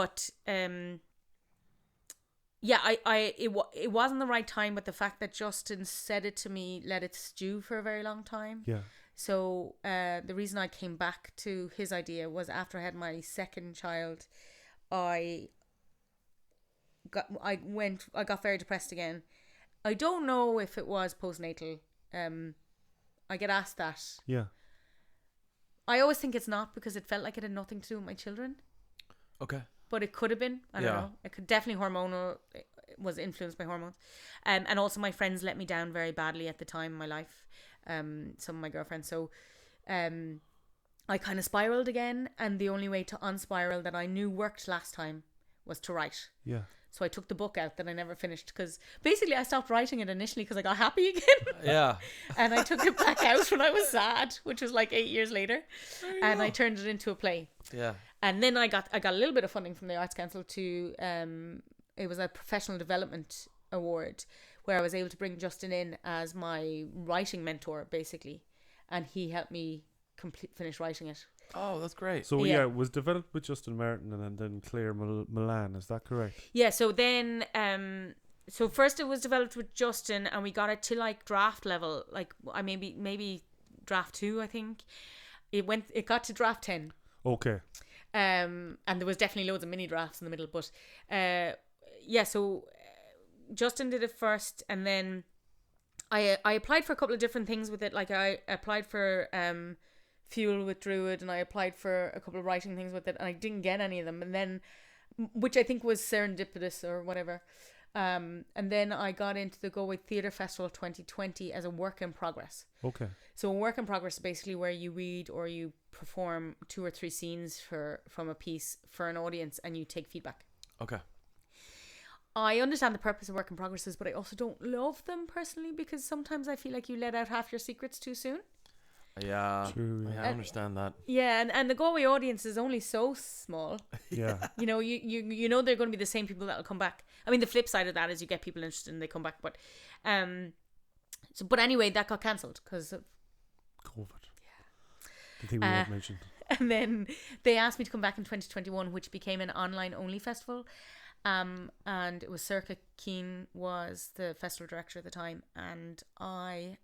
wasn't the right time, but the fact that Justin said it to me let it stew for a very long time. Yeah. So the reason I came back to his idea was after I had my second child, I got very depressed again. I don't know if it was postnatal. I get asked that. Yeah. I always think it's not because it felt like it had nothing to do with my children. Okay. But it could have been. I don't know. It could definitely hormonal. It was influenced by hormones. And also my friends let me down very badly at the time in my life. Some of my girlfriends. So I kind of spiraled again. And the only way to unspiral that I knew worked last time was to write. Yeah. So I took the book out that I never finished because basically I stopped writing it initially because I got happy again. Yeah. And I took it back out when I was sad, which was like 8 years later. And I turned it into a play. Yeah. And then I got a little bit of funding from the Arts Council to, it was a professional development award where I was able to bring Justin in as my writing mentor, basically. And he helped me finish writing it. Oh, that's great. So it was developed with Justin Martin and then Claire Milan, is that correct? Yeah, so then so first it was developed with Justin and we got it to like draft level, like I maybe draft 2, I think. It got to draft 10. Okay. And there was definitely loads of mini drafts in the middle, but so Justin did it first and then I applied for a couple of different things with it. Like I applied for Fuel with Druid and I applied for a couple of writing things with it and I didn't get any of them, and then which I think was serendipitous or whatever, and then I got into the Galway Theatre Festival 2020 as a work in progress. Okay. So a work in progress is basically where you read or you perform 2 or 3 scenes from a piece for an audience and you take feedback. Okay. I understand the purpose of work in progresses, but I also don't love them personally because sometimes I feel like you let out half your secrets too soon. Yeah, true. Yeah, I understand that. Yeah, and the Galway audience is only so small. Yeah. You know, you know they're going to be the same people that'll come back. I mean, the flip side of that is you get people interested and they come back. But, but anyway, that got cancelled because of COVID. Yeah. The thing we had mentioned. And then they asked me to come back in 2021, which became an online only festival. And it was Circa Keane was the festival director at the time, and I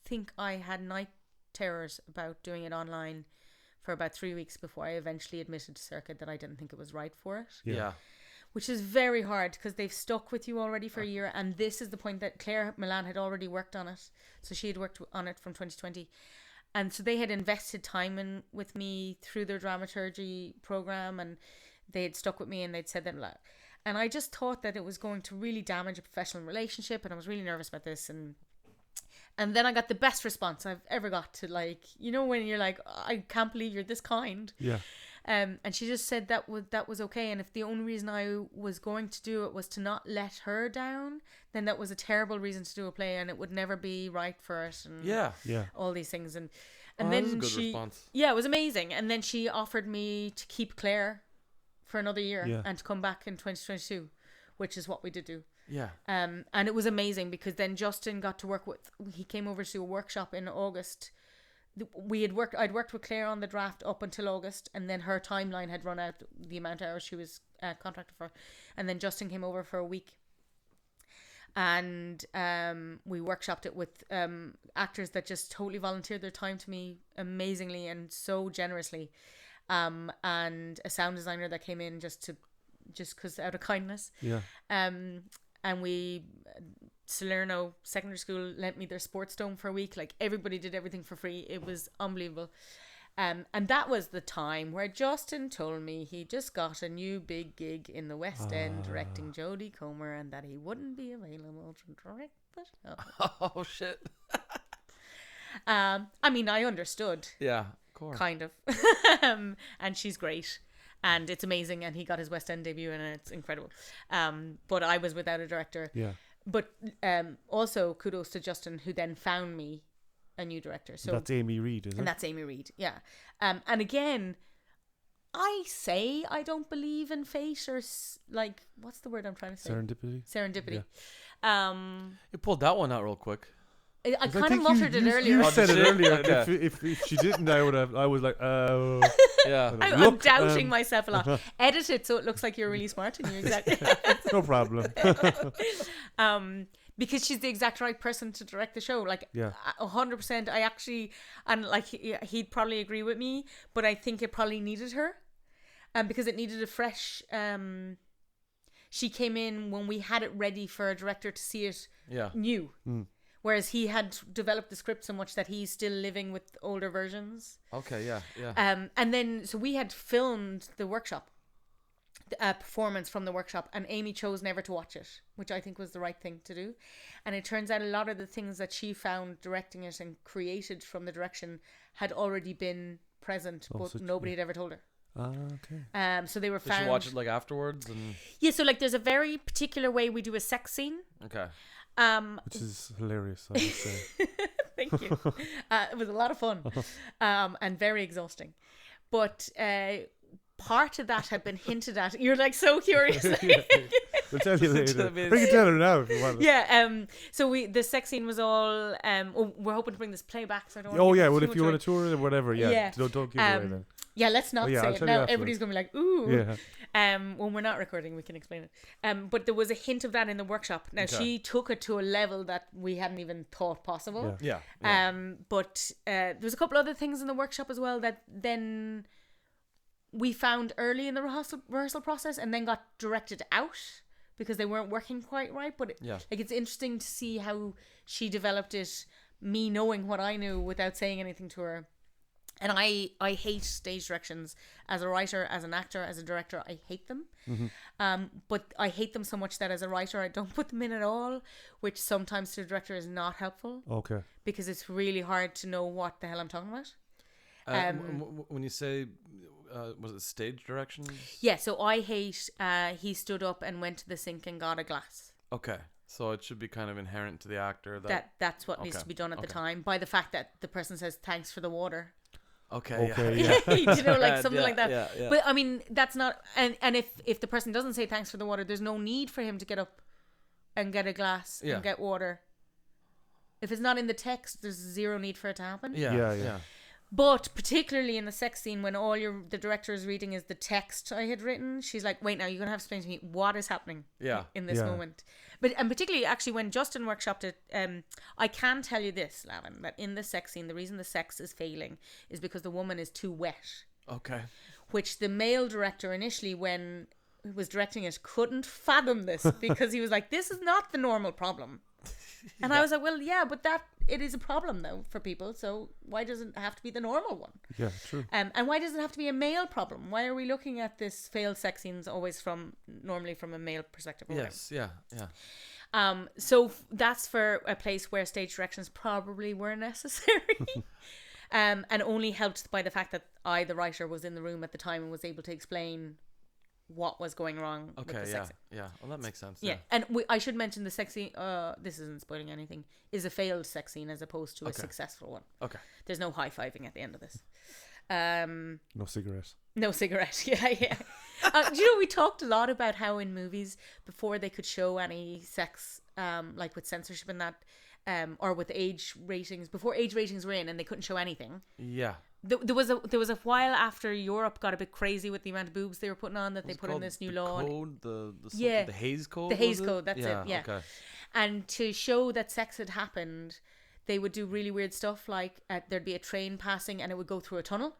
think I had night terrors about doing it online for about 3 weeks before I eventually admitted to Circa that I didn't think it was right for it. Yeah. Which is very hard because they've stuck with you already for a year, and this is the point that Claire Milan had already worked on it. So she had worked on it from 2020. And so they had invested time with me through their dramaturgy program, and they had stuck with me and they'd said that. And I just thought that it was going to really damage a professional relationship, and I was really nervous about this. And then I got the best response I've ever got to, like, you know, when you're like, I can't believe you're this kind. Yeah. And she just said that was okay, and if the only reason I was going to do it was to not let her down, then that was a terrible reason to do a play, and it would never be right for it. And all these things, and then that was a good response. Yeah, it was amazing. And then she offered me to keep Claire for another year and to come back in 2022, which is what we did do. Yeah. And it was amazing because then Justin got to work with. He came over to a workshop in August. I'd worked with Claire on the draft up until August, and then her timeline had run out, the amount of hours she was contracted for, and then Justin came over for a week, and we workshopped it with actors that just totally volunteered their time to me amazingly and so generously, and a sound designer that came in just because out of kindness. Yeah. And we, Salerno Secondary School lent me their sports dome for a week. Like, everybody did everything for free. It was unbelievable. And that was the time where Justin told me he just got a new big gig in the West End directing Jodie Comer, and that he wouldn't be available to direct the show. Oh, shit. I mean, I understood. Yeah, of course. Kind of. And she's great. And it's amazing, and he got his West End debut, and it's incredible. But I was without a director. Yeah. But also kudos to Justin, who then found me a new director. So that's Amy Reed, isn't it? And that's Amy Reed, yeah. And again, I say I don't believe in fate or like, what's the word I'm trying to say? Serendipity. Yeah. You pulled that one out real quick. I kind of muttered it earlier. You said it earlier. Okay. If she didn't, I was like, oh. Yeah. I'm doubting myself a lot. Edit it so it looks like you're really smart and you're exactly. No problem. Because she's the exact right person to direct the show. Like, 100%. I actually, and like he'd probably agree with me, but I think it probably needed her, because it needed a fresh. She came in when we had it ready for a director to see it new. Whereas he had developed the script so much that he's still living with older versions. Okay, yeah. And then, so we had filmed the workshop, a performance from the workshop, and Amy chose never to watch it, which I think was the right thing to do. And it turns out a lot of the things that she found directing it and created from the direction had already been present, but nobody had ever told her. Okay. So they were Did found. you watch it like afterwards? And... Yeah, so like there's a very particular way we do a sex scene. Okay. Which is hilarious, I would say. Thank you. It was a lot of fun, and very exhausting. But part of that had been hinted at. You're like so curious. We'll tell you later. We can tell her now if you want. Yeah. So the sex scene was all. We're hoping to bring this play back. So I don't. Oh yeah. Well, if you want to tour it or whatever, Don't give it away then. Yeah, let's not say it now. Everybody's going to be like, ooh. Yeah. When we're not recording, we can explain it. But there was a hint of that in the workshop. Now, she took it to a level that we hadn't even thought possible. Yeah. But there was a couple other things in the workshop as well that then we found early in the rehearsal process and then got directed out because they weren't working quite right. But it's interesting to see how she developed it, me knowing what I knew without saying anything to her. And I hate stage directions as a writer, as an actor, as a director. I hate them. Mm-hmm. But I hate them so much that as a writer, I don't put them in at all, which sometimes to a director is not helpful. Okay. Because it's really hard to know what the hell I'm talking about. When you say, was it stage directions? Yeah, so I hate he stood up and went to the sink and got a glass. Okay. So it should be kind of inherent to the actor that's what needs to be done at the time by the fact that the person says thanks for the water. Okay. Yeah. You know, like something like that. Yeah. But I mean, that's not. And if the person doesn't say thanks for the water, there's no need for him to get up and get a glass and get water. If it's not in the text, there's zero need for it to happen. Yeah. But particularly in the sex scene, when all the director is reading is the text I had written, she's like, "Wait, now you're gonna have to explain to me what is happening in this moment." And particularly, actually, when Justin workshopped it, I can tell you this, Lavin, that in the sex scene, the reason the sex is failing is because the woman is too wet. Okay. Which the male director initially, when he was directing it, couldn't fathom this because he was like, "This is not the normal problem." And I was like, well, yeah, but it is a problem though for people. So why does it have to be the normal one? Yeah, true. And why does it have to be a male problem? Why are we looking at this failed sex scenes always normally from a male perspective? Yes, yeah. So that's for a place where stage directions probably were necessary. And only helped by the fact that I, the writer, was in the room at the time and was able to explain what was going wrong with the sex scene. Yeah. Well, that makes sense. Yeah. And I should mention the sex scene, this isn't spoiling anything, is a failed sex scene as opposed to a successful one. Okay. There's no high-fiving at the end of this. No cigarette. No cigarette. Yeah. We talked a lot about how in movies before they could show any sex, like with censorship and that, or with age ratings, before age ratings were in and they couldn't show anything. Yeah. There was a while after Europe got a bit crazy with the amount of boobs they were putting on that they put in this new law. The Hays Code. The Hays Code. That's it. Yeah. Okay. And to show that sex had happened, they would do really weird stuff like there'd be a train passing and it would go through a tunnel.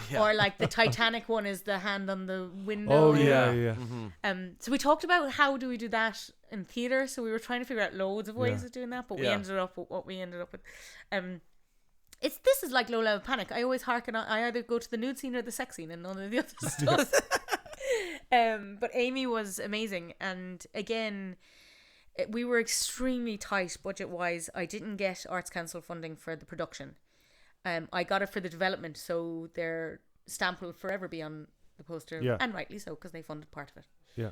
Yeah. Or like the Titanic one is the hand on the window. Oh yeah. Mm-hmm. So we talked about how do we do that in theatre. So we were trying to figure out loads of ways of doing that, but we ended up with what we ended up with. This is like low level panic. I always hearken on. I either go to the nude scene or the sex scene, and none of the other stuff. But Amy was amazing, and again, we were extremely tight budget wise. I didn't get Arts Council funding for the production. I got it for the development, so their stamp will forever be on the poster, and rightly so because they funded part of it. Yeah.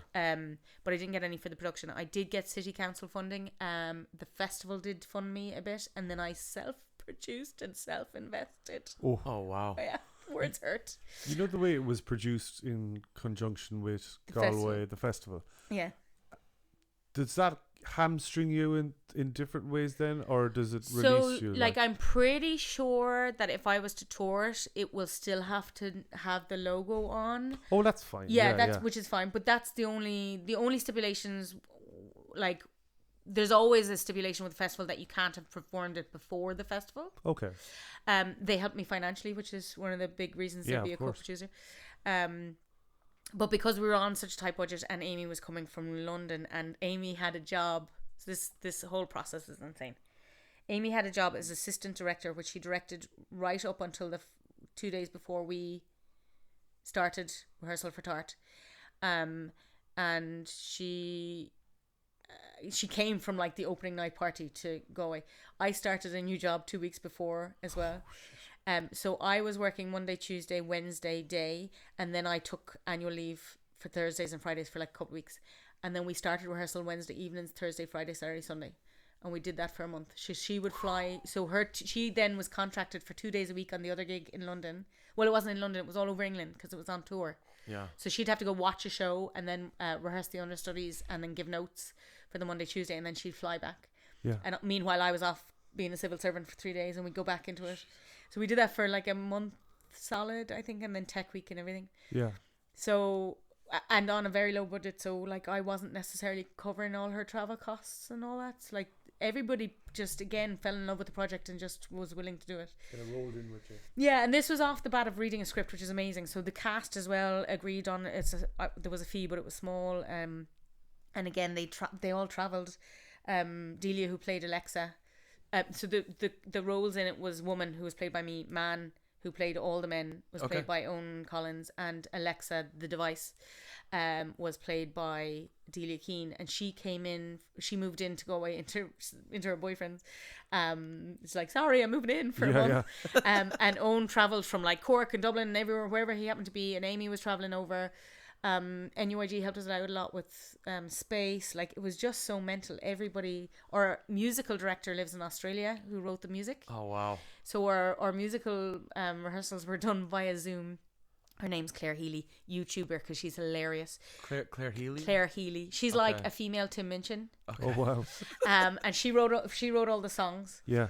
But I didn't get any for the production. I did get City Council funding. The festival did fund me a bit, and then I self-produced and self-invested. Oh wow. Yeah, words hurt. You know the way it was produced in conjunction with Galway, the festival. Yeah. Does that hamstring you in different ways then, or does it release you? Like I'm pretty sure that if I was to tour it, it will still have to have the logo on. Oh, that's fine. Which is fine. But that's the only stipulations. Like, there's always a stipulation with the festival that you can't have performed it before the festival. Okay. They helped me financially, which is one of the big reasons to be a co-producer. But because we were on such a tight budget and Amy was coming from London and Amy had a job, so this whole process is insane. Amy had a job as assistant director, which she directed right up until the 2 days before we started rehearsal for Tart. And she came from like the opening night party to Galway. I started a new job 2 weeks before as well. So I was working Monday, Tuesday, Wednesday day, and then I took annual leave for Thursdays and Fridays for like a couple of weeks, and then we started rehearsal Wednesday evenings, Thursday, Friday, Saturday, Sunday, and we did that for a month. She would fly, so she then was contracted for 2 days a week on the other gig in London. Well, it wasn't in London; it was all over England because it was on tour. Yeah. So she'd have to go watch a show and then rehearse the understudies and then give notes for the Monday, Tuesday, and then she'd fly back. Yeah. And meanwhile, I was off being a civil servant for 3 days, and we'd go back into it. So we did that for like a month solid, I think, and then tech week and everything. Yeah. So, and on a very low budget, so like I wasn't necessarily covering all her travel costs and all that. So, like everybody just again fell in love with the project and just was willing to do it. Kind of rolled in with you. Yeah, and this was off the bat of reading a script, which is amazing. So the cast as well agreed on it. There was a fee, but it was small. And again, they all travelled. Delia, who played Alexa. So the roles in it was woman, who was played by me, man, who played all the men, was played by Owen Collins, and Alexa, the device, was played by Delia Keane, and she moved in to go away into her boyfriend's. It's like, sorry, I'm moving in for a month. Yeah. And Owen travelled from like Cork and Dublin and everywhere, wherever he happened to be, and Amy was travelling over. NUIG helped us out a lot with space. Like, it was just so mental. Everybody, our musical director lives in Australia, who wrote the music. Oh wow. So our musical rehearsals were done via Zoom. Her name's Claire Healy, YouTuber, because she's hilarious. Claire Healy? Claire Healy. She's like a female Tim Minchin. Okay. Oh wow. And she wrote all the songs. Yeah.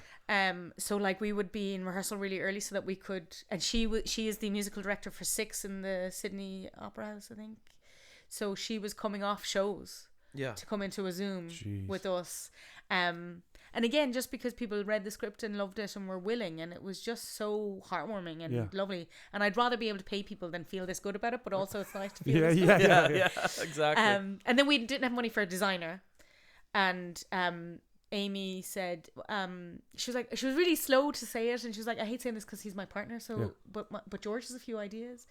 So like we would be in rehearsal really early so that we could, and she is the musical director for 6 in the Sydney Opera House, I think. So she was coming off shows. Yeah. To come into a Zoom with us. And again, just because people read the script and loved it and were willing, and it was just so heartwarming and lovely. And I'd rather be able to pay people than feel this good about it, but also it's nice to feel this good. Yeah, exactly. And then we didn't have money for a designer. And Amy said, she was really slow to say it, and she was like, I hate saying this because he's my partner, so but George has a few ideas.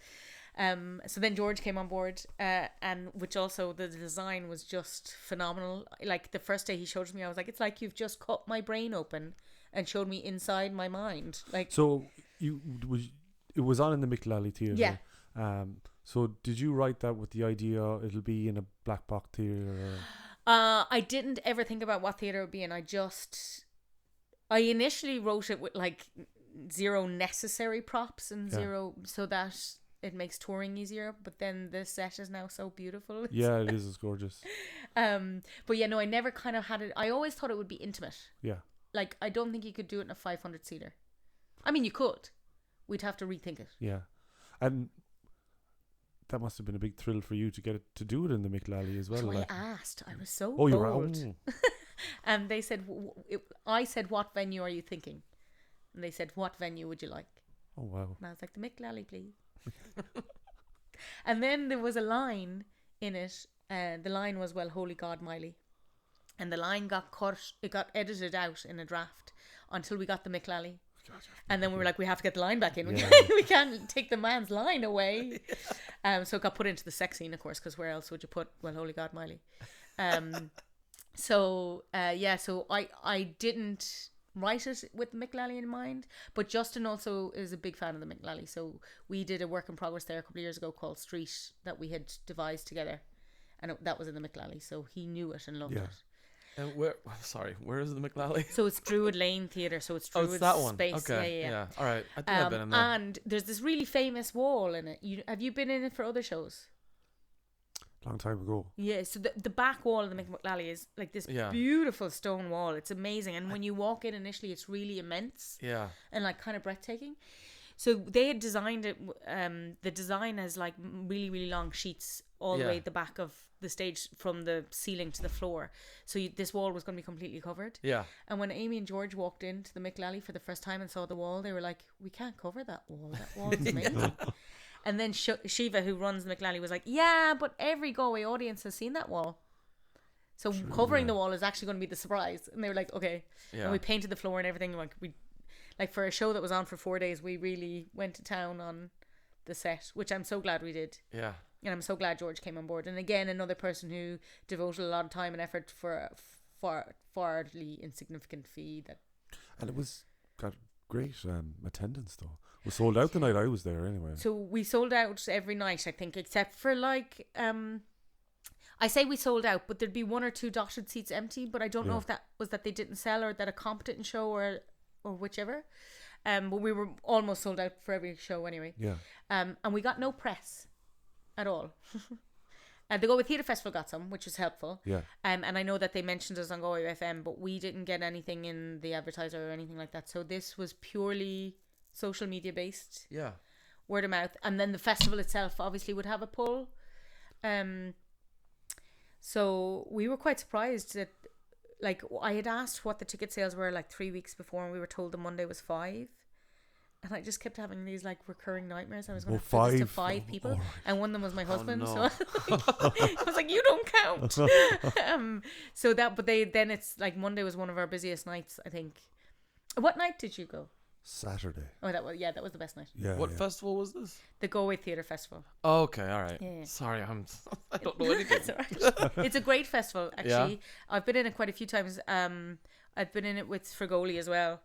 So then George came on board, and which also the design was just phenomenal. Like the first day he showed it to me, I was like, it's like you've just cut my brain open and showed me inside my mind. Like, so it was on in the Micklally Theatre. Yeah. So did you write that with the idea it'll be in a black box theatre? I didn't ever think about what theatre it would be in. I initially wrote it with like zero necessary props and zero, so that it makes touring easier. But then the set is now so beautiful. Yeah, it is. It's gorgeous. But yeah, no, I never kind of had it. I always thought it would be intimate. Yeah. Like, I don't think you could do it in a 500 seater. I mean, you could. We'd have to rethink it. Yeah. And that must have been a big thrill for you to get it to do it in the Micklally as well. So Like. I asked. I was so Oh, you were. bold. And they said, I said, what venue are you thinking? And they said, what venue would you like? Oh, wow. And I was like, the Micklally, please. And then there was a line in it. The line was, well, holy God, Miley. And the line got cut. It got edited out in a draft until we got the Micklally. And then we were like, we have to get the line back in. We can't take the man's line away. So it got put into the sex scene, of course, because where else would you put, well, holy God, Miley? So I didn't write it with the Micklally in mind, but Justin also is a big fan of the Micklally. So we did a work in progress there a couple of years ago called Street that we had devised together, and that was in the Micklally. So he knew it and loved it. And where is the Micklally? So it's Druid Lane Theatre. So it's Druid that one. Space. Okay. Yeah. All right. I think I've been in there. And there's this really famous wall in it. Have you been in it for other shows? Long time ago. Yeah, so the back wall of the Micklally is like this beautiful stone wall. It's amazing. And when you walk in initially, it's really immense. Yeah. And like kind of breathtaking. So they had designed it. The design has like really, really long sheets all the way at the back of the stage from the ceiling to the floor. So this wall was going to be completely covered. Yeah. And when Amy and George walked into the Micklally for the first time and saw the wall, they were like, we can't cover that wall. That wall is amazing. And then Shiva, who runs the Micklally, was like, yeah, but every Galway audience has seen that wall. So covering the wall is actually going to be the surprise. And they were like, okay. Yeah. And we painted the floor and everything. Like for a show that was on for 4 days, we really went to town on the set, which I'm so glad we did. Yeah. And I'm so glad George came on board. And again, another person who devoted a lot of time and effort for a farly insignificant fee. And it got great attendance though. We sold out the night I was there anyway. So we sold out every night, I think, except for like I say we sold out, but there'd be 1 or 2 dotted seats empty. But I don't know if that was that they didn't sell or that a comp didn't show or whichever. But we were almost sold out for every show anyway. Yeah. And we got no press at all. The Galway Theatre Festival got some, which was helpful. Yeah. And I know that they mentioned us on Galway FM, but we didn't get anything in the advertiser or anything like that. So this was purely social media based. Yeah. Word of mouth. And then the festival itself obviously would have a pull. So we were quite surprised that, like, I had asked what the ticket sales were like 3 weeks before, and we were told the Monday was 5. And I just kept having these like recurring nightmares. I was going to have to 5 people, and one of them was my husband. No. So I was like, "You don't count." So that, but it's like Monday was one of our busiest nights, I think. What night did you go? Saturday. Oh, that was the best night. Yeah. What festival was this? The Galway Theatre Festival. Oh, okay, all right. Yeah. Sorry, I don't know anything. That's all right. It's a great festival, actually. Yeah. I've been in it quite a few times. I've been in it with Fregolit as well,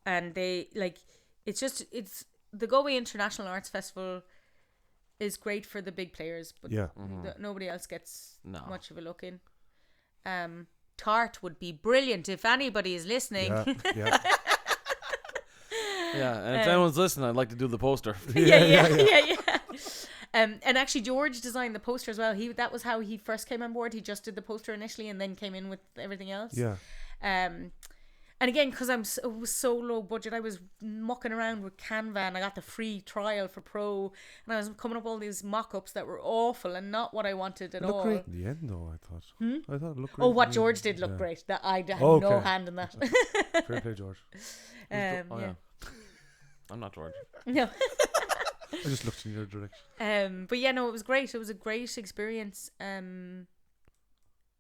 and they like. It's the Galway International Arts Festival is great for the big players, but nobody else gets much of a look in. Tart would be brilliant if anybody is listening. Yeah. Yeah, and if anyone's listening, I'd like to do the poster. Yeah. And actually, George designed the poster as well. That was how he first came on board. He just did the poster initially, and then came in with everything else. Yeah. And again, because it was so low budget, I was mucking around with Canva, and I got the free trial for Pro, and I was coming up with all these mock-ups that were awful and not what I wanted at all. It looked great in the end, though, I thought. I thought it looked great. Oh, what George did look great. That I had no hand in that. Fair play, George. Yeah. I'm not George. No. I just looked in your direction. But yeah, no, it was great. It was a great experience.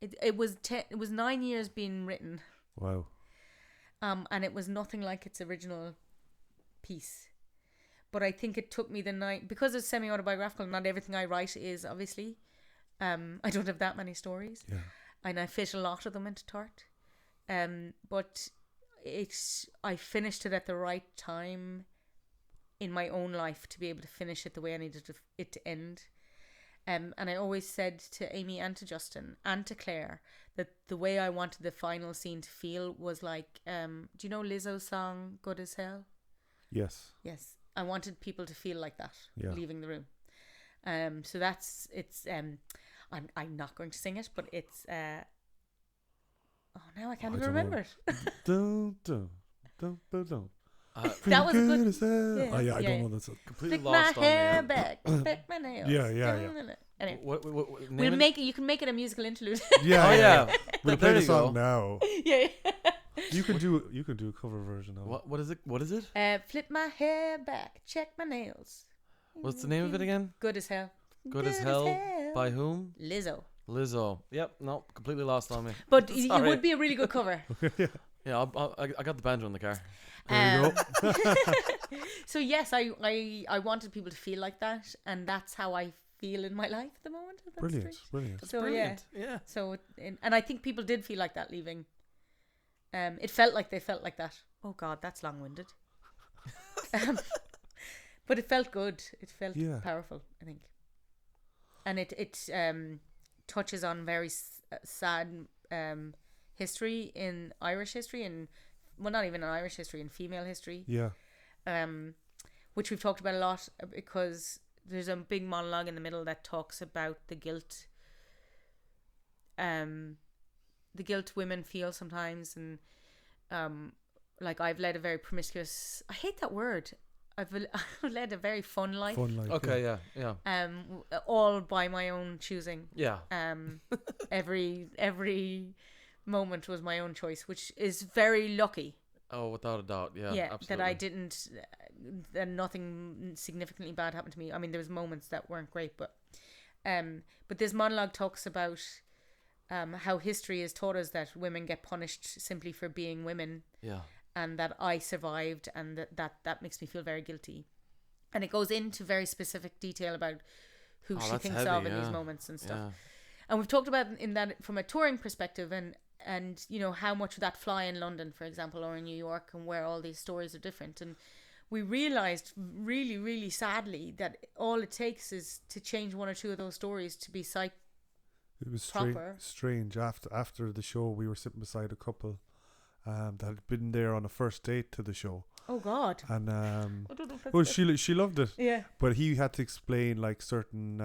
It was 9 years being written. Wow. And it was nothing like its original piece. But I think it took me the night, because it's semi-autobiographical, not everything I write is, obviously. I don't have that many stories. Yeah. And I fit a lot of them into Tart. But I finished it at the right time in my own life to be able to finish it the way I needed it to end. And I always said to Amy and to Justin and to Claire that the way I wanted the final scene to feel was like, do you know Lizzo's song "Good as Hell"? Yes. Yes, I wanted people to feel like that leaving the room. So that's it's. I'm not going to sing it, but it's. Now I can't even remember it. Don't. That was a good. Yeah. I don't know that song. Completely Flick lost my on me. hair back, flick my nails. Yeah. Anyway, What we'll make it. You can make it a musical interlude. Yeah. Oh yeah. We'll There play the you song go. now. Yeah. You can do a cover version of it. What is it? What is it? Flip my hair back, check my nails. What's the name of it again? Good as hell. Good as hell. By whom? Lizzo. Lizzo. Yep. No, completely lost on me. But it Sorry. would be a really good cover. Yeah, I got the banjo in the car. There you go. So yes, I wanted people to feel like that, and that's how I feel in my life at the moment. If that's Brilliant. straight. So Brilliant. Yeah. So and I think people did feel like that leaving. It felt like they felt like that. Oh God, that's long-winded. But it felt good. It felt powerful, I think. And it touches on very sad history in Irish history, and well, not even in Irish history, in female history. Yeah. Which we've talked about a lot, because there's a big monologue in the middle that talks about the guilt. The guilt women feel sometimes, and like I've led a very promiscuous. I hate that word. I've led a very fun life. Okay. Yeah. All by my own choosing. Yeah. Every moment was my own choice, which is very lucky. Oh, without a doubt. Yeah. Yeah, Absolutely. that I didn't. That nothing significantly bad happened to me. I mean, there was moments that weren't great, but this monologue talks about how history has taught us that women get punished simply for being women. Yeah. And that I survived, and that makes me feel very guilty. And it goes into very specific detail about who she thinks heavy, of in these moments and stuff. Yeah. And we've talked about in that from a touring perspective, and you know how much would that fly in London, for example, or in New York, and where all these stories are different. And we realized really, really sadly that all it takes is to change one or two of those stories to be It was proper. strange. After the show, we were sitting beside a couple that had been there on a first date to the show. Oh God! And I don't know if that's well, good. she loved it. Yeah. But he had to explain like certain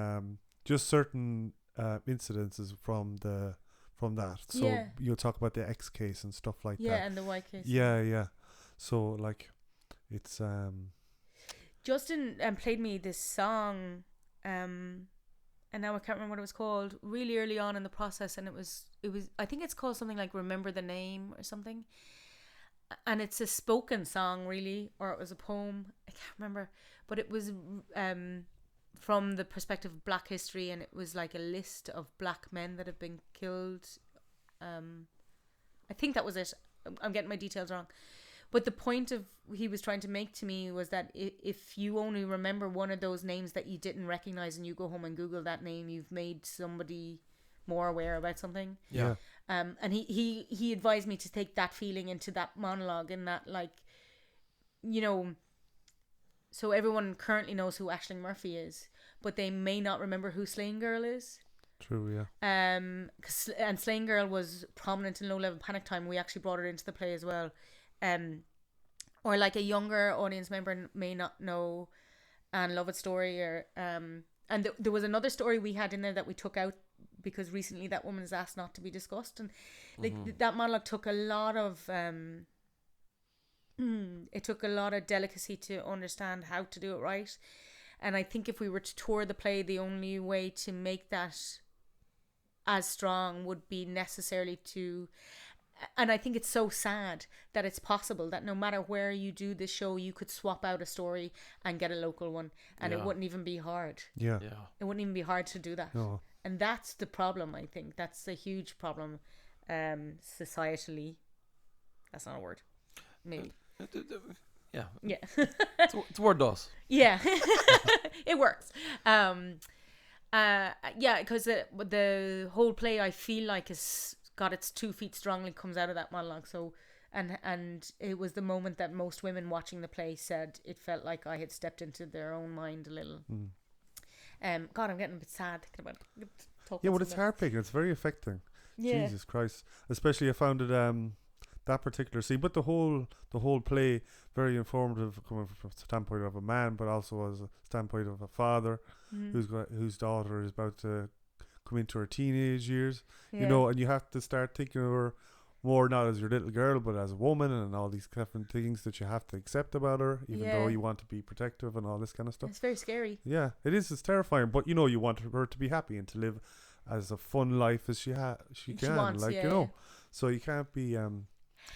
incidences from that. So you'll talk about the X case and stuff like that. Yeah, and the white case. Yeah. So like, it's Justin played me this song, and now I can't remember what it was called. Really early on in the process, and it was. I think it's called something like "Remember the Name" or something. And it's a spoken song, really, or it was a poem. I can't remember, but it was from the perspective of Black history, and it was like a list of black men that have been killed. I think that was it. I'm getting my details wrong. But the point of he was trying to make to me was that if you only remember one of those names that you didn't recognize, and you go home and Google that name, you've made somebody more aware about something. Yeah. And he advised me to take that feeling into that monologue, and that, like, you know, so everyone currently knows who Aisling Murphy is, but they may not remember who Slaying Girl is. true, yeah. And Slaying Girl was prominent in Low Level Panic Time. We actually brought it into the play as well. Or like a younger audience member may not know Anne Lovett's story, or and there was another story we had in there that we took out because recently that woman is asked not to be discussed, and like that monologue took a lot of it took a lot of delicacy to understand how to do it right. And I think if we were to tour the play, the only way to make that as strong would be necessarily to, and I think it's so sad that it's possible that no matter where you do this show, you could swap out a story and get a local one, and it wouldn't even be hard. Yeah. It wouldn't even be hard to do that. No. And that's the problem, I think. That's a huge problem societally. That's not a word. Maybe. Yeah. Yeah. It's a word does. Yeah. It works. Yeah, because the whole play, I feel like, has got its 2 feet strongly comes out of that monologue. So, and it was the moment that most women watching the play said it felt like I had stepped into their own mind a little. God, I'm getting a bit sad thinking about it. Yeah, well, it's heartbreaking. It's very affecting. Yeah. Jesus Christ. Especially I found it that particular scene. But the whole play very informative, coming from the standpoint of a man, but also as a standpoint of a father whose daughter is about to come into her teenage years. You know, and you have to start thinking of her more not as your little girl, but as a woman, and all these different things that you have to accept about her, even though you want to be protective and all this kind of stuff. It's very scary. Yeah, it is. It's terrifying, but you know, you want her to be happy and to live as a fun life as she can. Wants, like, you know, so you can't be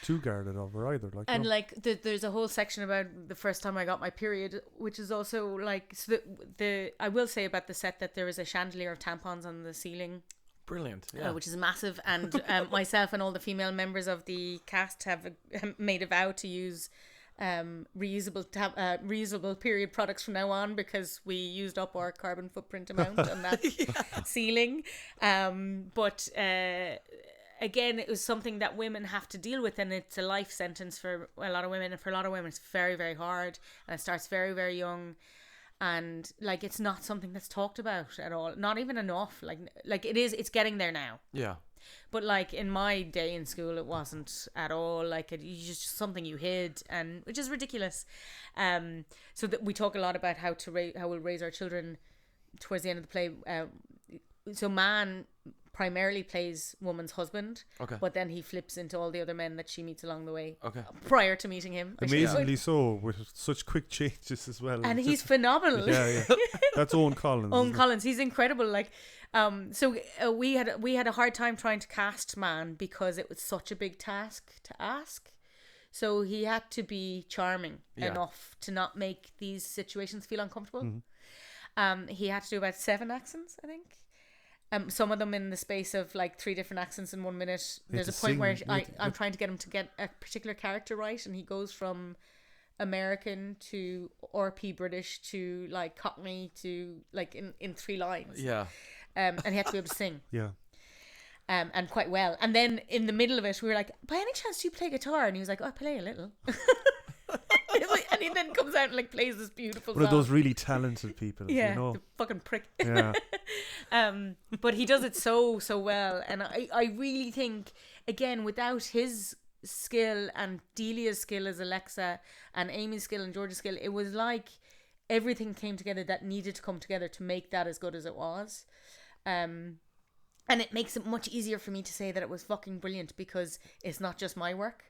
too guarded of her either. Like, and you know. like there's a whole section about the first time I got my period, which is also like, so the I will say about the set that there is a chandelier of tampons on the ceiling. Brilliant, yeah. Which is massive, and myself and all the female members of the cast have made a vow to use reusable period products from now on, because we used up our carbon footprint amount on that ceiling. But again, it was something that women have to deal with, and it's a life sentence for a lot of women, and for a lot of women it's very, very hard, and it starts very, very young. And like, it's not something that's talked about at all, not even enough. Like it is, it's getting there now. Yeah. But like in my day in school, it wasn't at all. Like, it's just something you hid, and which is ridiculous. So that we talk a lot about how we'll raise our children towards the end of the play. So man primarily plays woman's husband, but then he flips into all the other men that she meets along the way. Prior to meeting him, amazingly so, with such quick changes as well. And he's phenomenal. Yeah. That's Owen Collins. Owen Collins, he's incredible. Like, so we had a hard time trying to cast man, because it was such a big task to ask. So he had to be charming enough to not make these situations feel uncomfortable. He had to do about 7 accents, I think. Some of them in the space of like 3 different accents in 1 minute. There's a point where I'm trying to get him to get a particular character right, and he goes from American to RP British to like Cockney to like in 3 lines. Yeah. And he had to be able to sing. Yeah. And quite well. And then in the middle of it, we were like, by any chance do you play guitar? And he was like, oh, I play a little. And he then comes out and like plays this beautiful song. One of those really talented people, yeah, you know. The fucking prick. Yeah. But he does it so well, and I really think, again, without his skill and Delia's skill as Alexa and Amy's skill and George's skill, it was like everything came together that needed to come together to make that as good as it was. And it makes it much easier for me to say that it was fucking brilliant, because it's not just my work.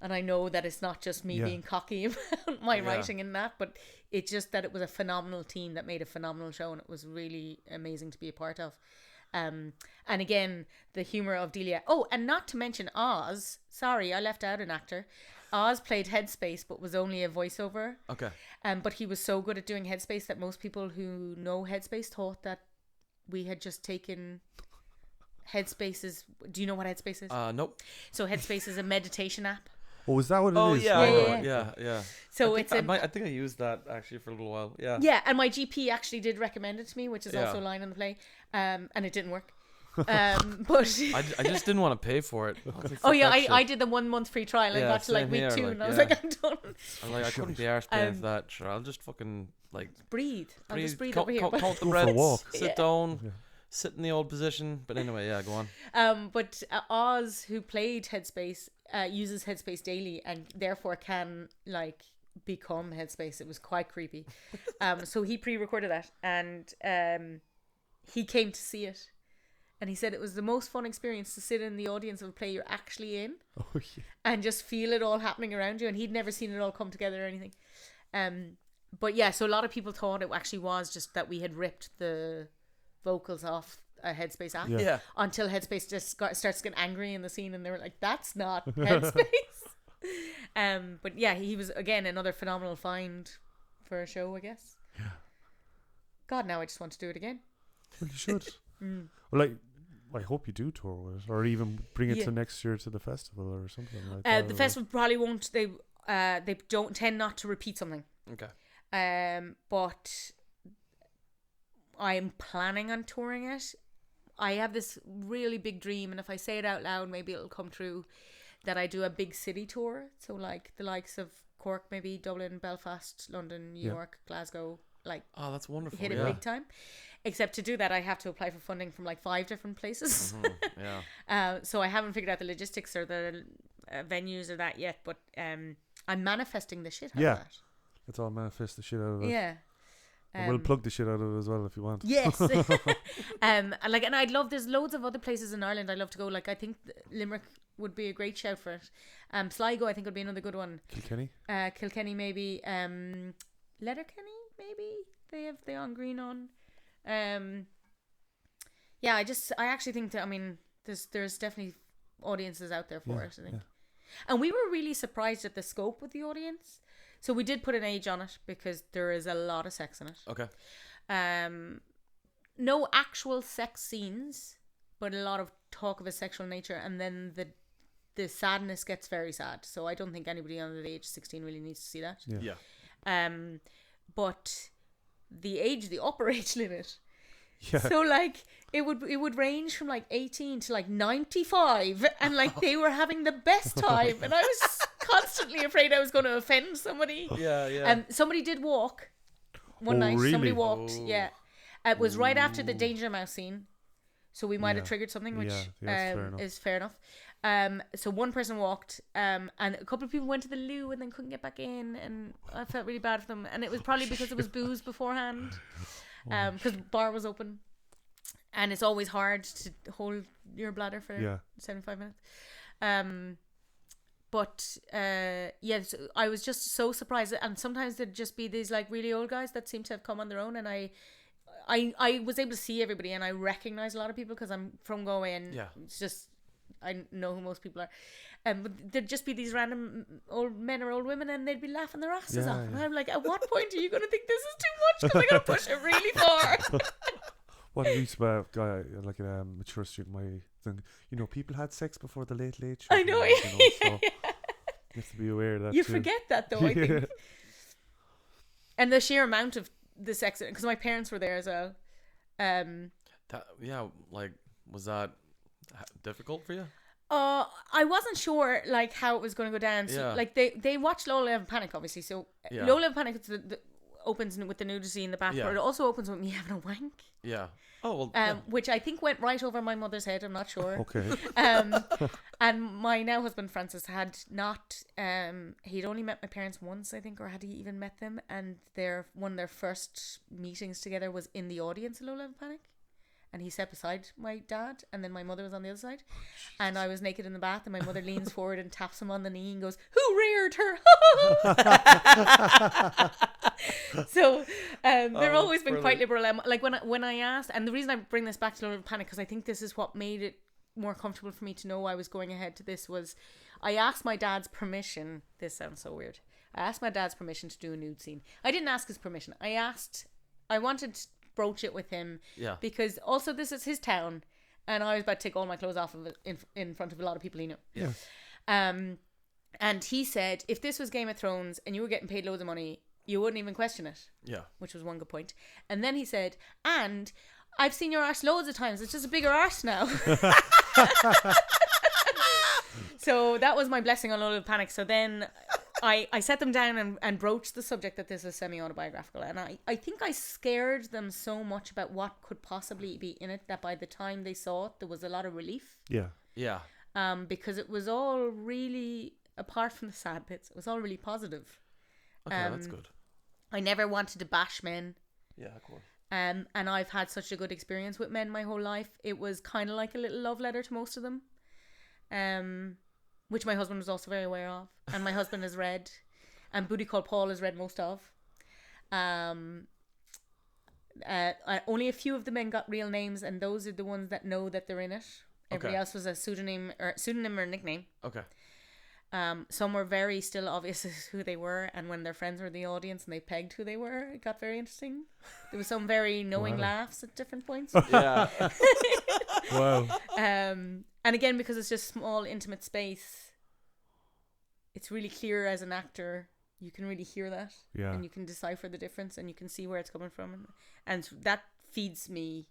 And I know that it's not just me being cocky about my writing in that, but it's just that it was a phenomenal team that made a phenomenal show, and it was really amazing to be a part of. And again, the humour of Delia. Oh, and not to mention Oz. Sorry, I left out an actor. Oz played Headspace, but was only a voiceover. Okay. But he was so good at doing Headspace that most people who know Headspace thought that we had just taken... Headspace is... Do you know what Headspace is? Nope. So Headspace is a meditation app. Oh, is that what it is? Yeah. So I think I used that actually for a little while. Yeah. Yeah, and my GP actually did recommend it to me, which is also a line in the play. And it didn't work. But I just didn't want to pay for it. I did the 1 month free trial. I got to like week 2, and I was like, I'm done. I couldn't be arsed paying for that. Sure, I'll just fucking like breathe. I'll just breathe over here. Count the breaths. Sit down. Yeah. Sit in the old position. But anyway, yeah, go on. But Oz, who played Headspace, uses Headspace daily, and therefore can like become Headspace. It was quite creepy. So he pre-recorded that, and he came to see it, and he said it was the most fun experience to sit in the audience of a play you're actually in, and just feel it all happening around you. And he'd never seen it all come together or anything. But yeah, so a lot of people thought it actually was just that we had ripped the vocals off a Headspace app, until Headspace just starts getting angry in the scene, and they were like, that's not Headspace. But yeah, he was again another phenomenal find for a show, I guess. God, now I just want to do it again. Well, you should. Well, I hope you do tour with it, or even bring it to next year to the festival or something like that. The festival probably won't. They don't tend not to repeat something. Okay. But I'm planning on touring it. I have this really big dream, and if I say it out loud, maybe it'll come true, that I do a big city tour. So like the likes of Cork, maybe Dublin, Belfast, London, New York, Glasgow. Like, oh, that's wonderful. Hit it big time. Except to do that, I have to apply for funding from like 5 different places. So I haven't figured out the logistics or the venues or that yet, but I'm manifesting the shit out Yeah. of that. Let's all manifest the shit out of it. Yeah. And we'll plug the shit out of it as well if you want. Yes. And I'd love, there's loads of other places in Ireland I'd love to go. Like, I think Limerick would be a great shout for it. Sligo, I think, would be another good one. Kilkenny, maybe. Letterkenny, maybe. They're on Green on. Yeah, I actually think that, I mean, there's definitely audiences out there for it, I think. Yeah. And we were really surprised at the scope of the audience. So we did put an age on it because there is a lot of sex in it. Okay. No actual sex scenes, but a lot of talk of a sexual nature, and then the sadness gets very sad. So I don't think anybody under the age of 16 really needs to see that. Yeah. But the upper age limit. Yeah. So like it would range from like 18 to like 95, and like they were having the best time, and I was constantly afraid I was going to offend somebody. Yeah. Somebody did walk one night. Really? Somebody walked. Yeah. It was right after the Danger Mouse scene, so we might have triggered something, which is fair enough. So one person walked, and a couple of people went to the loo and then couldn't get back in, and I felt really bad for them. And it was probably because there was booze beforehand, because the bar was open, and it's always hard to hold your bladder for 75 minutes. But yes, I was just so surprised, and sometimes there'd just be these like really old guys that seem to have come on their own, and I was able to see everybody, and I recognize a lot of people because I'm from Galway, and it's just, I know who most people are. But there'd just be these random old men or old women, and they'd be laughing their asses off. And I'm like, at what point are you going to think this is too much? Because I got to push it really far. What a reach about guy like a mature student my thing. You know, people had sex before the late show. I know. So you have to be aware of that. You forget that though, I think. And the sheer amount of the sex, because my parents were there as well. Was that difficult for you? I wasn't sure like how it was going to go down. So, like they watched Low Level Panic, obviously. So Low Level Panic opens with the nudity in the bath, but it also opens with me having a wank. Yeah. Oh well. Which I think went right over my mother's head. I'm not sure. Okay. And my now husband Francis had not. He'd only met my parents once, I think, or had he even met them? And one of their first meetings together was in the audience of Low Level Panic. And he sat beside my dad, and then my mother was on the other side. And I was naked in the bath, and my mother leans forward and taps him on the knee and goes, "Who reared her?" So they've always been quite liberal. Like when I asked, and the reason I bring this back to Low Level Panic, because I think this is what made it more comfortable for me to know I was going ahead to this, was I asked my dad's permission. This sounds so weird. I asked my dad's permission to do a nude scene. I didn't ask his permission. I wanted to broach it with him, because also this is his town, and I was about to take all my clothes off of it in front of a lot of people he knew. And he said, if this was Game of Thrones and you were getting paid loads of money, you wouldn't even question it. Which was one good point. And then he said, and I've seen your arse loads of times, it's just a bigger arse now. So that was my blessing on Low Level Panic. So then I set them down and broached the subject that this is semi-autobiographical, and I think I scared them so much about what could possibly be in it that by the time they saw it, there was a lot of relief. Because it was all really, apart from the sad bits, it was all really positive. Okay, that's good. I never wanted to bash men. Yeah, of course. And I've had such a good experience with men my whole life. It was kind of like a little love letter to most of them. Which my husband was also very aware of, and my husband has read, and Booty Called Paul has read most of. Only a few of the men got real names, and those are the ones that know that they're in it. Everybody else was a pseudonym or nickname. Okay. Some were very still obvious as who they were, and when their friends were in the audience and they pegged who they were, it got very interesting. There was some very knowing laughs at different points. Yeah. Wow. And again, because it's just small, intimate space, it's really clear as an actor. You can really hear that, and you can decipher the difference, and you can see where it's coming from, and that feeds me.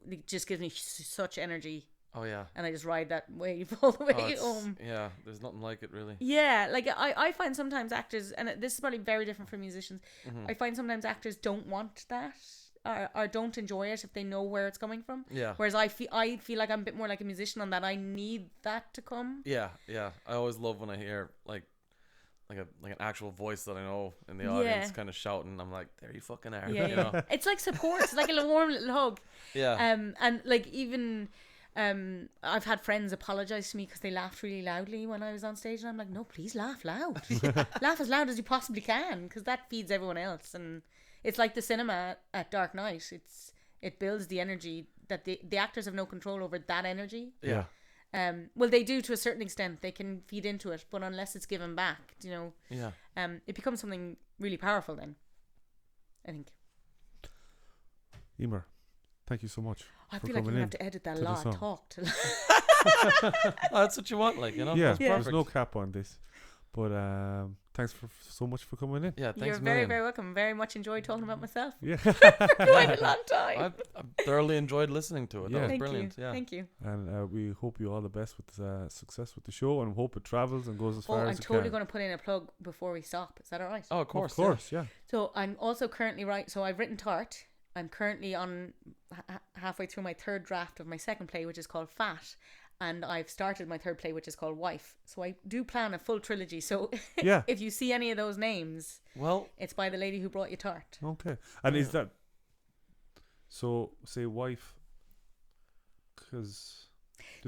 It just gives me such energy. Oh yeah. And I just ride that wave all the way home. Yeah, there's nothing like it really. Yeah, like I find sometimes actors, and this is probably very different for musicians. Mm-hmm. I find sometimes actors don't want that or don't enjoy it if they know where it's coming from. Yeah. Whereas I feel like I'm a bit more like a musician on that. I need that to come. Yeah. I always love when I hear like an actual voice that I know in the audience kind of shouting. I'm like, there you fucking are. Yeah. You know? It's like support. It's like a warm little hug. Yeah. And like even I've had friends apologize to me because they laughed really loudly when I was on stage, and I'm like, no, please laugh loud. Laugh as loud as you possibly can, because that feeds everyone else. And it's like the cinema at dark night. It builds the energy that the actors have no control over that energy. Yeah. Well, they do to a certain extent. They can feed into it, but unless it's given back, you know, it becomes something really powerful then, I think. Eimear, thank you so much. I feel like you have to edit that a lot. Talk to. That's what you want, like, you know. Yeah, That's there's no cap on this, but thanks so much for coming in. Yeah, thanks. You're very, very welcome. Very much enjoyed talking about myself. Yeah, for quite a long time. I've thoroughly enjoyed listening to it. Yeah. That was Thank brilliant. you. Yeah. Thank you. and we hope you all the best with success with the show, and hope it travels and goes as far I'm as it totally can. going to put in a plug before we stop. Is that all right? Oh, of course. Of course, yeah. So I'm also currently So I've written Tart. I'm currently on halfway through my third draft of my second play, which is called Fat. And I've started my third play, which is called Wife. So I do plan a full trilogy. So Yeah. if you see any of those names, Well, it's by the lady who brought you Tart. Okay. And is that so? Say wife, because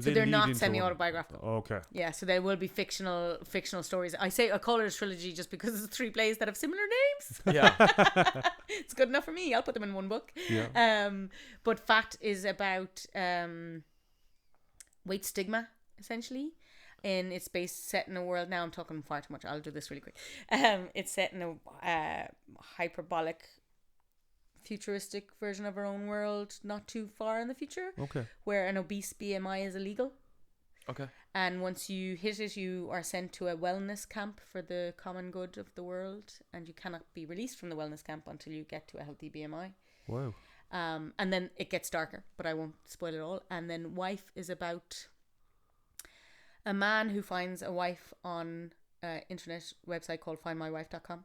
So they're not semi-autobiographical. Okay. Yeah, so there will be fictional stories. I call it a trilogy just because it's 3 plays that have similar names. yeah. It's good enough for me. I'll put them in one book. Yeah. But Fat is about weight stigma, essentially. And it's set in a world. Now I'm talking far too much. I'll do this really quick. It's set in a hyperbolic, futuristic version of our own world, not too far in the future. Okay. Where an obese BMI is illegal. Okay. And once you hit it, you are sent to a wellness camp for the common good of the world, and you cannot be released from the wellness camp until you get to a healthy BMI. Wow. And then it gets darker, but I won't spoil it all. And then Wife is about a man who finds a wife on an internet website called findmywife.com.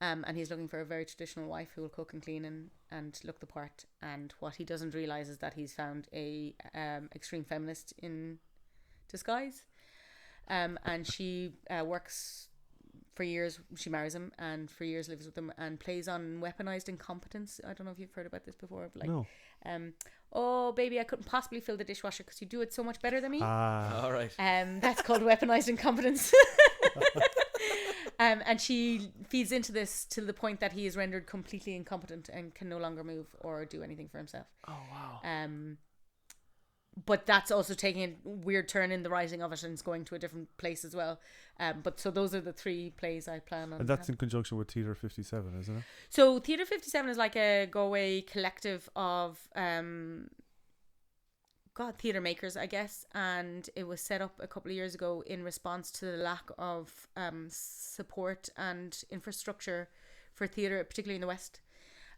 And he's looking for a very traditional wife who will cook and clean and look the part. And what he doesn't realize is that he's found a extreme feminist in disguise. And she works for years. She marries him and for years lives with him and plays on weaponized incompetence. I don't know if you've heard about this before. But No. Oh baby, I couldn't possibly fill the dishwasher because you do it so much better than me. All right. That's called weaponized incompetence. And she feeds into this to the point that he is rendered completely incompetent and can no longer move or do anything for himself. Oh wow. But that's also taking a weird turn in the writing of it, and it's going to a different place as well. But so those are the 3 plays I plan on. And that's in conjunction with Theatre 57, isn't it? So Theatre 57 is like a Galway collective of theatre makers, I guess, and it was set up a couple of years ago in response to the lack of support and infrastructure for theatre, particularly in the West.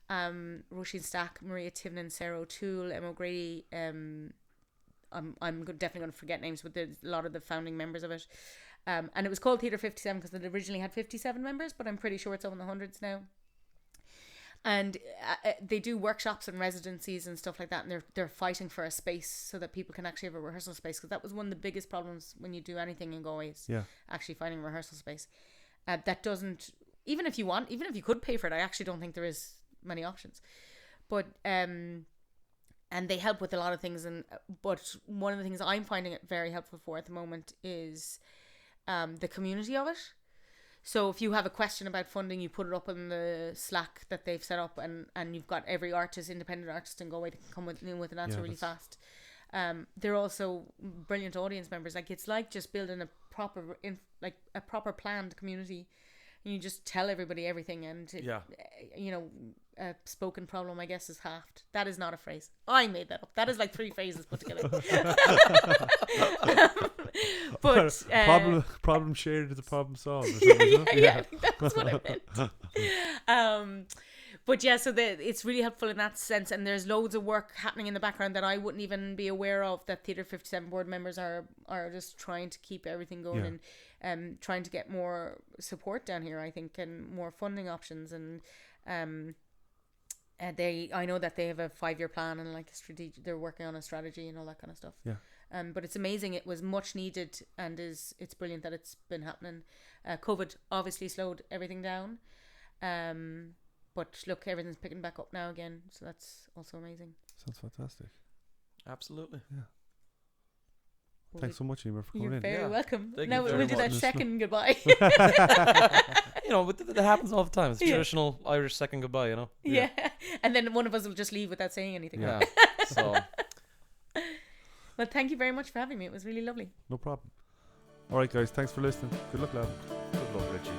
Roisin Stack, Maria Tivenin, Sarah O'Toole, Emma O'Grady. I'm definitely going to forget names, but there's a lot of the founding members of it. And it was called Theatre 57 because it originally had 57 members, but I'm pretty sure it's up in the hundreds now. And they do workshops and residencies and stuff like that, and they're fighting for a space so that people can actually have a rehearsal space, because that was one of the biggest problems when you do anything in Galway is actually finding a rehearsal space. That doesn't, even if you could pay for it, I actually don't think there is many options. But and they help with a lot of things, but one of the things I'm finding it very helpful for at the moment is the community of it. So if you have a question about funding, you put it up in the Slack that they've set up, and you've got every independent artist in Galway that can come with an answer really fast. They're also brilliant audience members. Like, it's like just building a proper planned community. And you just tell everybody everything, and a spoken problem, I guess, is halved. That is not a phrase. I made that up. That is like 3 phrases put together. But problem shared is a problem solved. I think that's what I meant. But yeah, so it's really helpful in that sense, and there's loads of work happening in the background that I wouldn't even be aware of, that Theatre 57 board members are just trying to keep everything going, and trying to get more support down here, I think, and more funding options, and I know that they have a 5-year plan and like a strategy. They're working on a strategy and all that kind of stuff. Yeah. But it's amazing. It was much needed, and it's brilliant that it's been happening. COVID obviously slowed everything down. But look, everything's picking back up now again, so that's also amazing. Sounds fantastic. Absolutely. Yeah. Thanks so much, Eimear, for coming You're in. very welcome. Thank Now you we'll very do that much. second goodbye. You know, but that happens all the time. It's Yeah. traditional Irish second goodbye, you know? Yeah. And then one of us will just leave without saying anything. Yeah. So, Well, thank you very much for having me. It was really lovely. No problem. All right, guys. Thanks for listening. Good luck, lad. good luck, Richie.